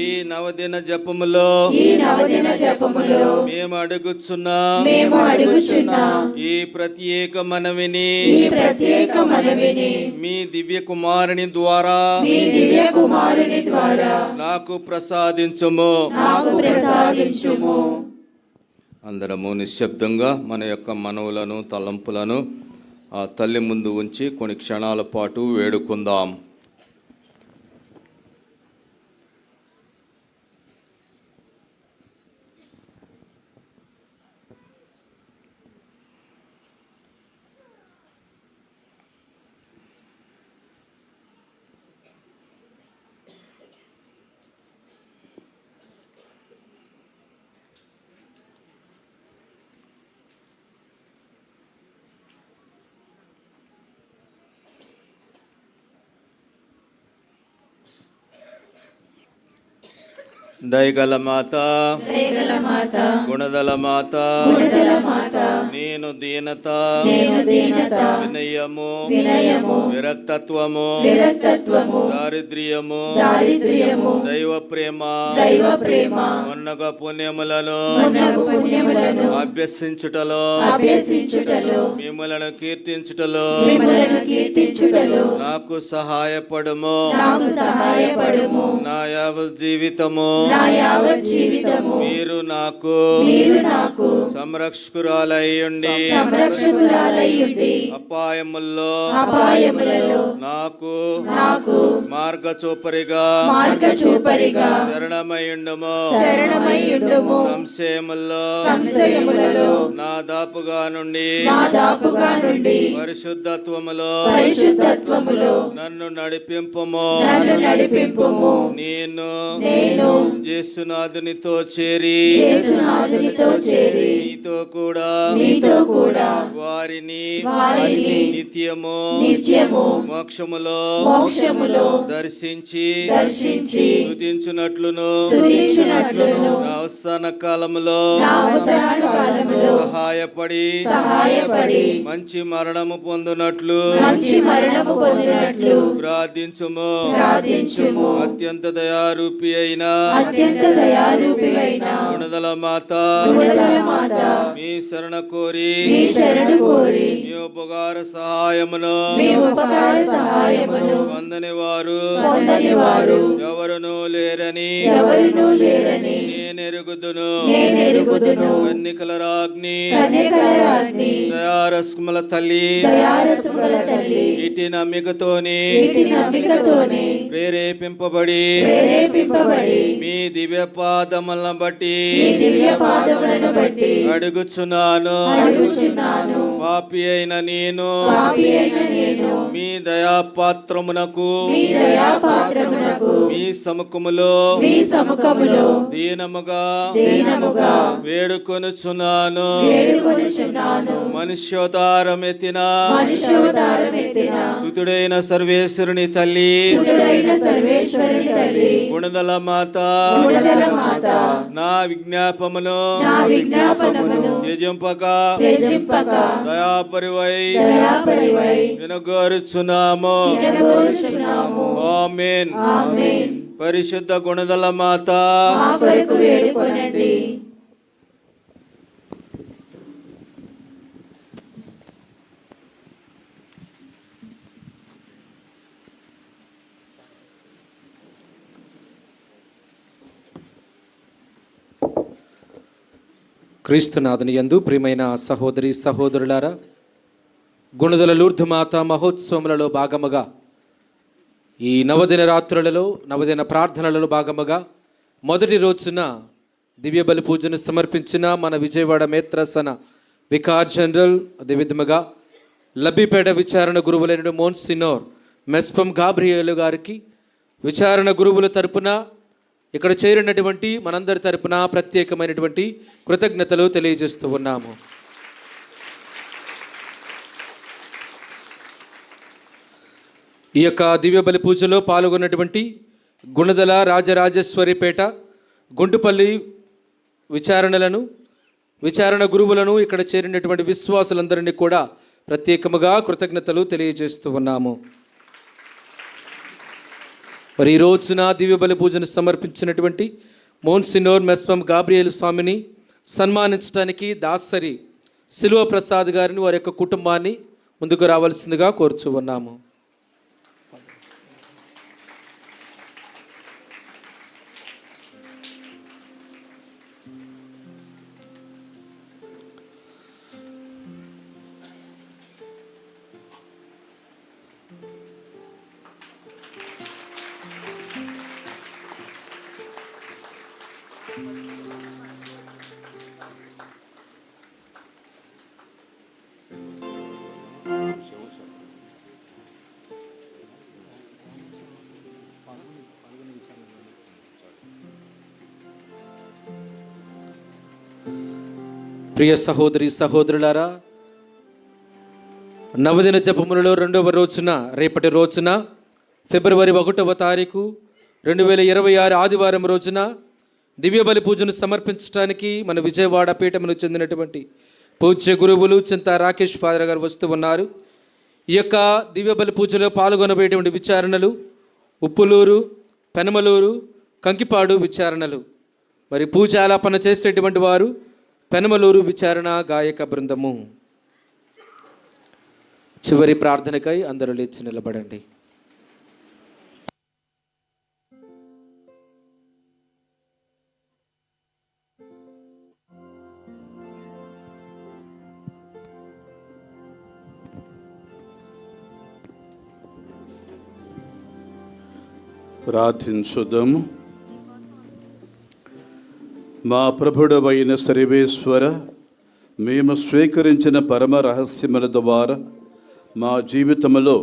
ఈ నవదిన జపములో మేము అడుగుచున్నాం ఈ ప్రత్యేక మనవిని మీ దివ్య కుమారుని ద్వారా నాకు ప్రసాదించుము. అందరము నిశ్శబ్దంగా మన యొక్క మనవులను తలంపులను ఆ తల్లి ముందు ఉంచి కొన్ని క్షణాల పాటు వేడుకుందాం. దయగల మాత, గుణదల మాత, నేను దీనత, వినయము, విరక్తత్వము, దారిద్ర్యము, దైవ ప్రేమ, ఉన్నగ పుణ్యములను అభ్యసించుటలో మిమ్మలను కీర్తించుటలో నాకు సహాయపడుము. నా యావత్ జీవితము మీరు నాకు సంరక్షకురాలయ్యుండి అపాయముల్లో నాకు మార్గచూపరిగా శరణమయ్యుండుము. సంశయముల్లో నా దాపుగా నుండి పరిశుద్ధత్వములో నన్ను నడిపింపుము. నేను యేసునాథునితో చేరి నీతో కూడా వారిని నిత్యము మోక్షములో దర్శించి స్తుతించునట్లును నా అవసాన కాలములో సహాయపడి మంచి మరణము పొందునట్లు ప్రార్థించుము. అత్యంత దయారూపి అయిన గుణదల మాత, మీ శరణ కోరి మీ ఉపకార సహాయమును పొందని వారు ఎవరునూ లేరని నేనెరుగుదును. కన్నికల రాజ్ఞి కన్యకలరాజ్ఞి దయారసముల తల్లి దయారసముల తల్లి ఇటు నమ్మికతోని ప్రేరేపింపబడి మీ దివ్య పాదములను బట్టి అడుగుచున్నాను పాపి అయిన నేను మీ దయాపాత్రమునకు మీ సముఖములో దీనముగా వేడుకొనుచున్నాను మనుష్యోతారం ఎత్తిన సుతుడైన సర్వేశ్వరుని తల్లి గుణదల మాత నా విజ్ఞాపమును యజింపగా దయాపరివై వినగోరుచున్నాము ఆమేన్. పరిశుద్ధ గుణదల మాత క్రీస్తునాథుని యందు ప్రియమైన సహోదరి సహోదరులారా, గుణదల లూర్ధు మాత మహోత్సవములలో భాగముగా ఈ నవదిన రాత్రులలో నవదిన ప్రార్థనలలో భాగముగా మొదటి రోజున దివ్య బలి పూజను సమర్పించిన మన విజయవాడ మేత్రసన వికార్ జనరల్, అదేవిధముగా లబ్బిపేట విచారణ గురువులైన మోన్సినోర్ మెస్పం గాబ్రియేలు గారికి విచారణ గురువుల తరపున ఇక్కడ చేరినటువంటి మనందరి తరపున ప్రత్యేకమైనటువంటి కృతజ్ఞతలు తెలియజేస్తూ ఉన్నాము. ఈ యొక్క దివ్య బలి పూజలో పాల్గొన్నటువంటి గుణదల రాజరాజేశ్వరిపేట గుంటుపల్లి విచారణ గురువులను ఇక్కడ చేరినటువంటి విశ్వాసులందరినీ కూడా ప్రత్యేకముగా కృతజ్ఞతలు తెలియజేస్తూ ఉన్నాము. మరి ఈ రోజున దివ్య బలి పూజను సమర్పించినటువంటి మోన్సినోర్ మెస్పం గాబ్రియేలు స్వామిని సన్మానించడానికి దాసరి శిలువ ప్రసాద్ గారిని వారి యొక్క కుటుంబాన్ని ముందుకు రావాల్సిందిగా కోరుచూ ఉన్నాము. ప్రియ సహోదరి సహోదరులారా, నవదిన జపములలో రెండవ రోజున, రేపటి రోజున ఫిబ్రవరి 1వ తారీఖు 2026 ఆదివారం రోజున దివ్య బలి పూజను సమర్పించడానికి మన విజయవాడ పీఠమును చెందినటువంటి పూజ్య గురువులు చింతా రాకేష్ ఫాదర్ గారు వస్తూ ఉన్నారు. ఈ యొక్క దివ్య బలి పూజలో పాల్గొనబోయేటువంటి విచారణలు ఉప్పులూరు, పెనమలూరు, కంకిపాడు విచారణలు. మరి పూజ ఆలాపన చేసేటువంటి వారు పెనమలూరు విచారణ గాయక బృందము. చివరి ప్రార్థనకై అందరూ లేచి నిలబడండి. ప్రార్థించుదాము. మా ప్రభుడవైన సర్వేశ్వర, మేము స్వీకరించిన పరమ రహస్యముల ద్వారా మా జీవితంలో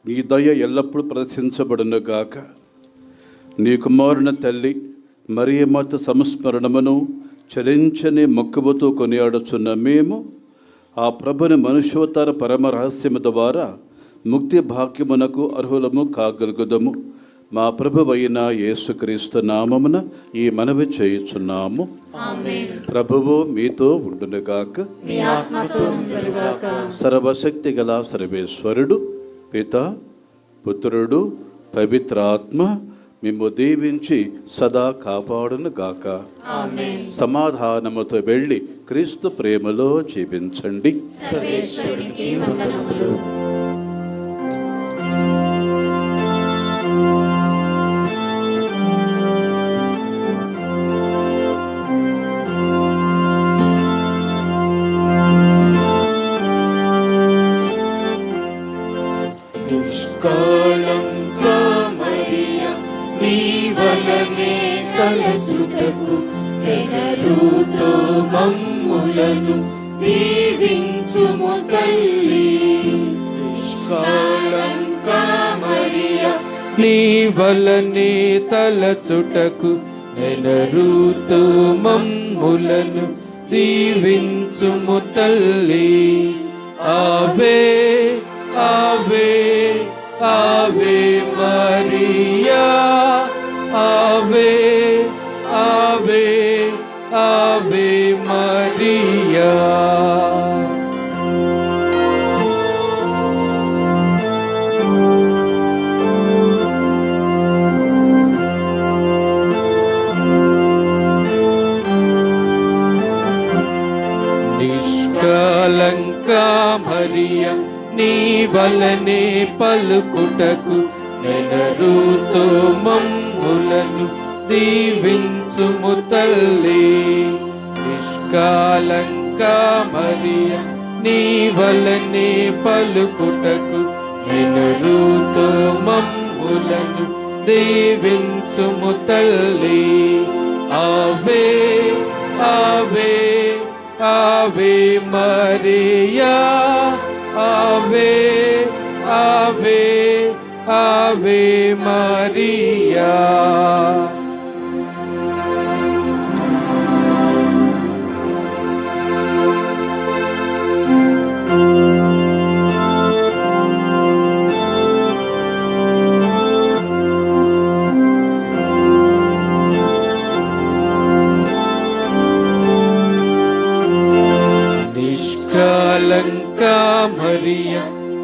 నీ దయ ఎల్లప్పుడూ ప్రదర్శించబడునుగాక. నీ కుమారుని తల్లి మరియమ్మత సంస్మరణమును చలించని మొక్కువతో కొనియాడుచున్న మేము ఆ ప్రభుని మనుష్యోత్తర పరమ రహస్యము ద్వారా ముక్తి భాగ్యమునకు అర్హులము కాగలుగుదము. మా ప్రభువైన యేసుక్రీస్తు నామమున ఈ మనవి చేయుచున్నాము. ప్రభువు మీతో ఉండునుగాక. సర్వశక్తి గల సర్వేశ్వరుడు పిత, పుత్రుడు, పవిత్రాత్మ మిమ్ము దీవించి సదా కాపాడునుగాక. సమాధానముతో వెళ్ళి క్రీస్తు ప్రేమలో జీవించండి. మమ్ములను దీవించుము తల్లి. నిష్కళంక మరియ నీ వలనే తలచుటకు నెనరుతో మమ్ములను దీవించుము తల్లి. ఆవే ఆవే ఆవే మరియా, ఆవే ఆవే ఆవే మరియా. నిష్కళంక మరియ నీ వలనే పలుకుటకు నెనరుతో మమ్ములను దీవించుము తల్లి. నిష్కళంక మరియ నీ వలనే పలుకుటకు నెనరుతో మమ్ములను దీవించుము తల్లి. ఆవే ఆవే ఆవే మరియా, ఆవే ఆవే ఆవే మరియా. నిష్కళంక మరియ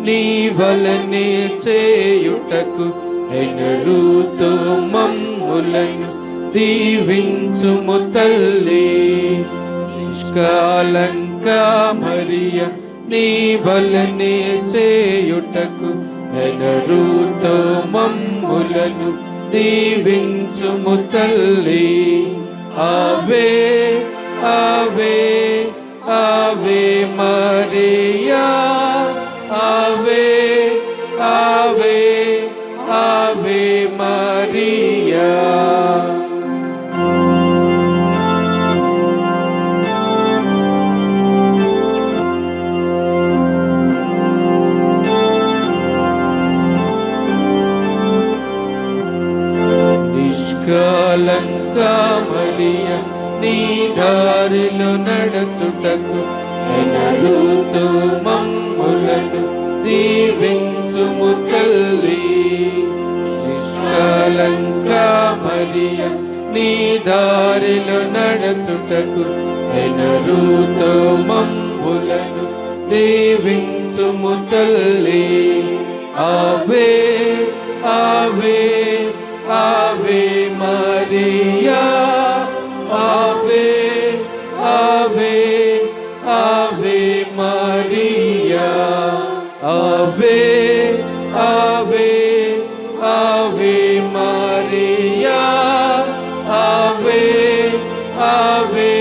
నీ వలనే చేయుటకు నెనరుతో మమ్ములను దీవించుము తల్లి. నిష్కళంక మరియ నీ వలనే చేయుటకు నెనరుతో మమ్ములను దీవించుము తల్లి. ఆవే ఆవే ఆవే మరియా, ఆవే ఆవే ఆవే మరియా. నిష్కళంక మరియ నీ దారిలో నడచుటకు నెనరుతో మమ్ములను దీవించుము తల్లి. నిష్కళంక మరియ నీ దారిలో నడచుటకు నెనరుతో మమ్ములను దీవించుము తల్లి. ఆవే ఆవే ఆవే మరియా, ఆవే ఆవే ఆవే మరియా. ఆవే ఆవే ఆవే మరియా, ఆవే ఆవే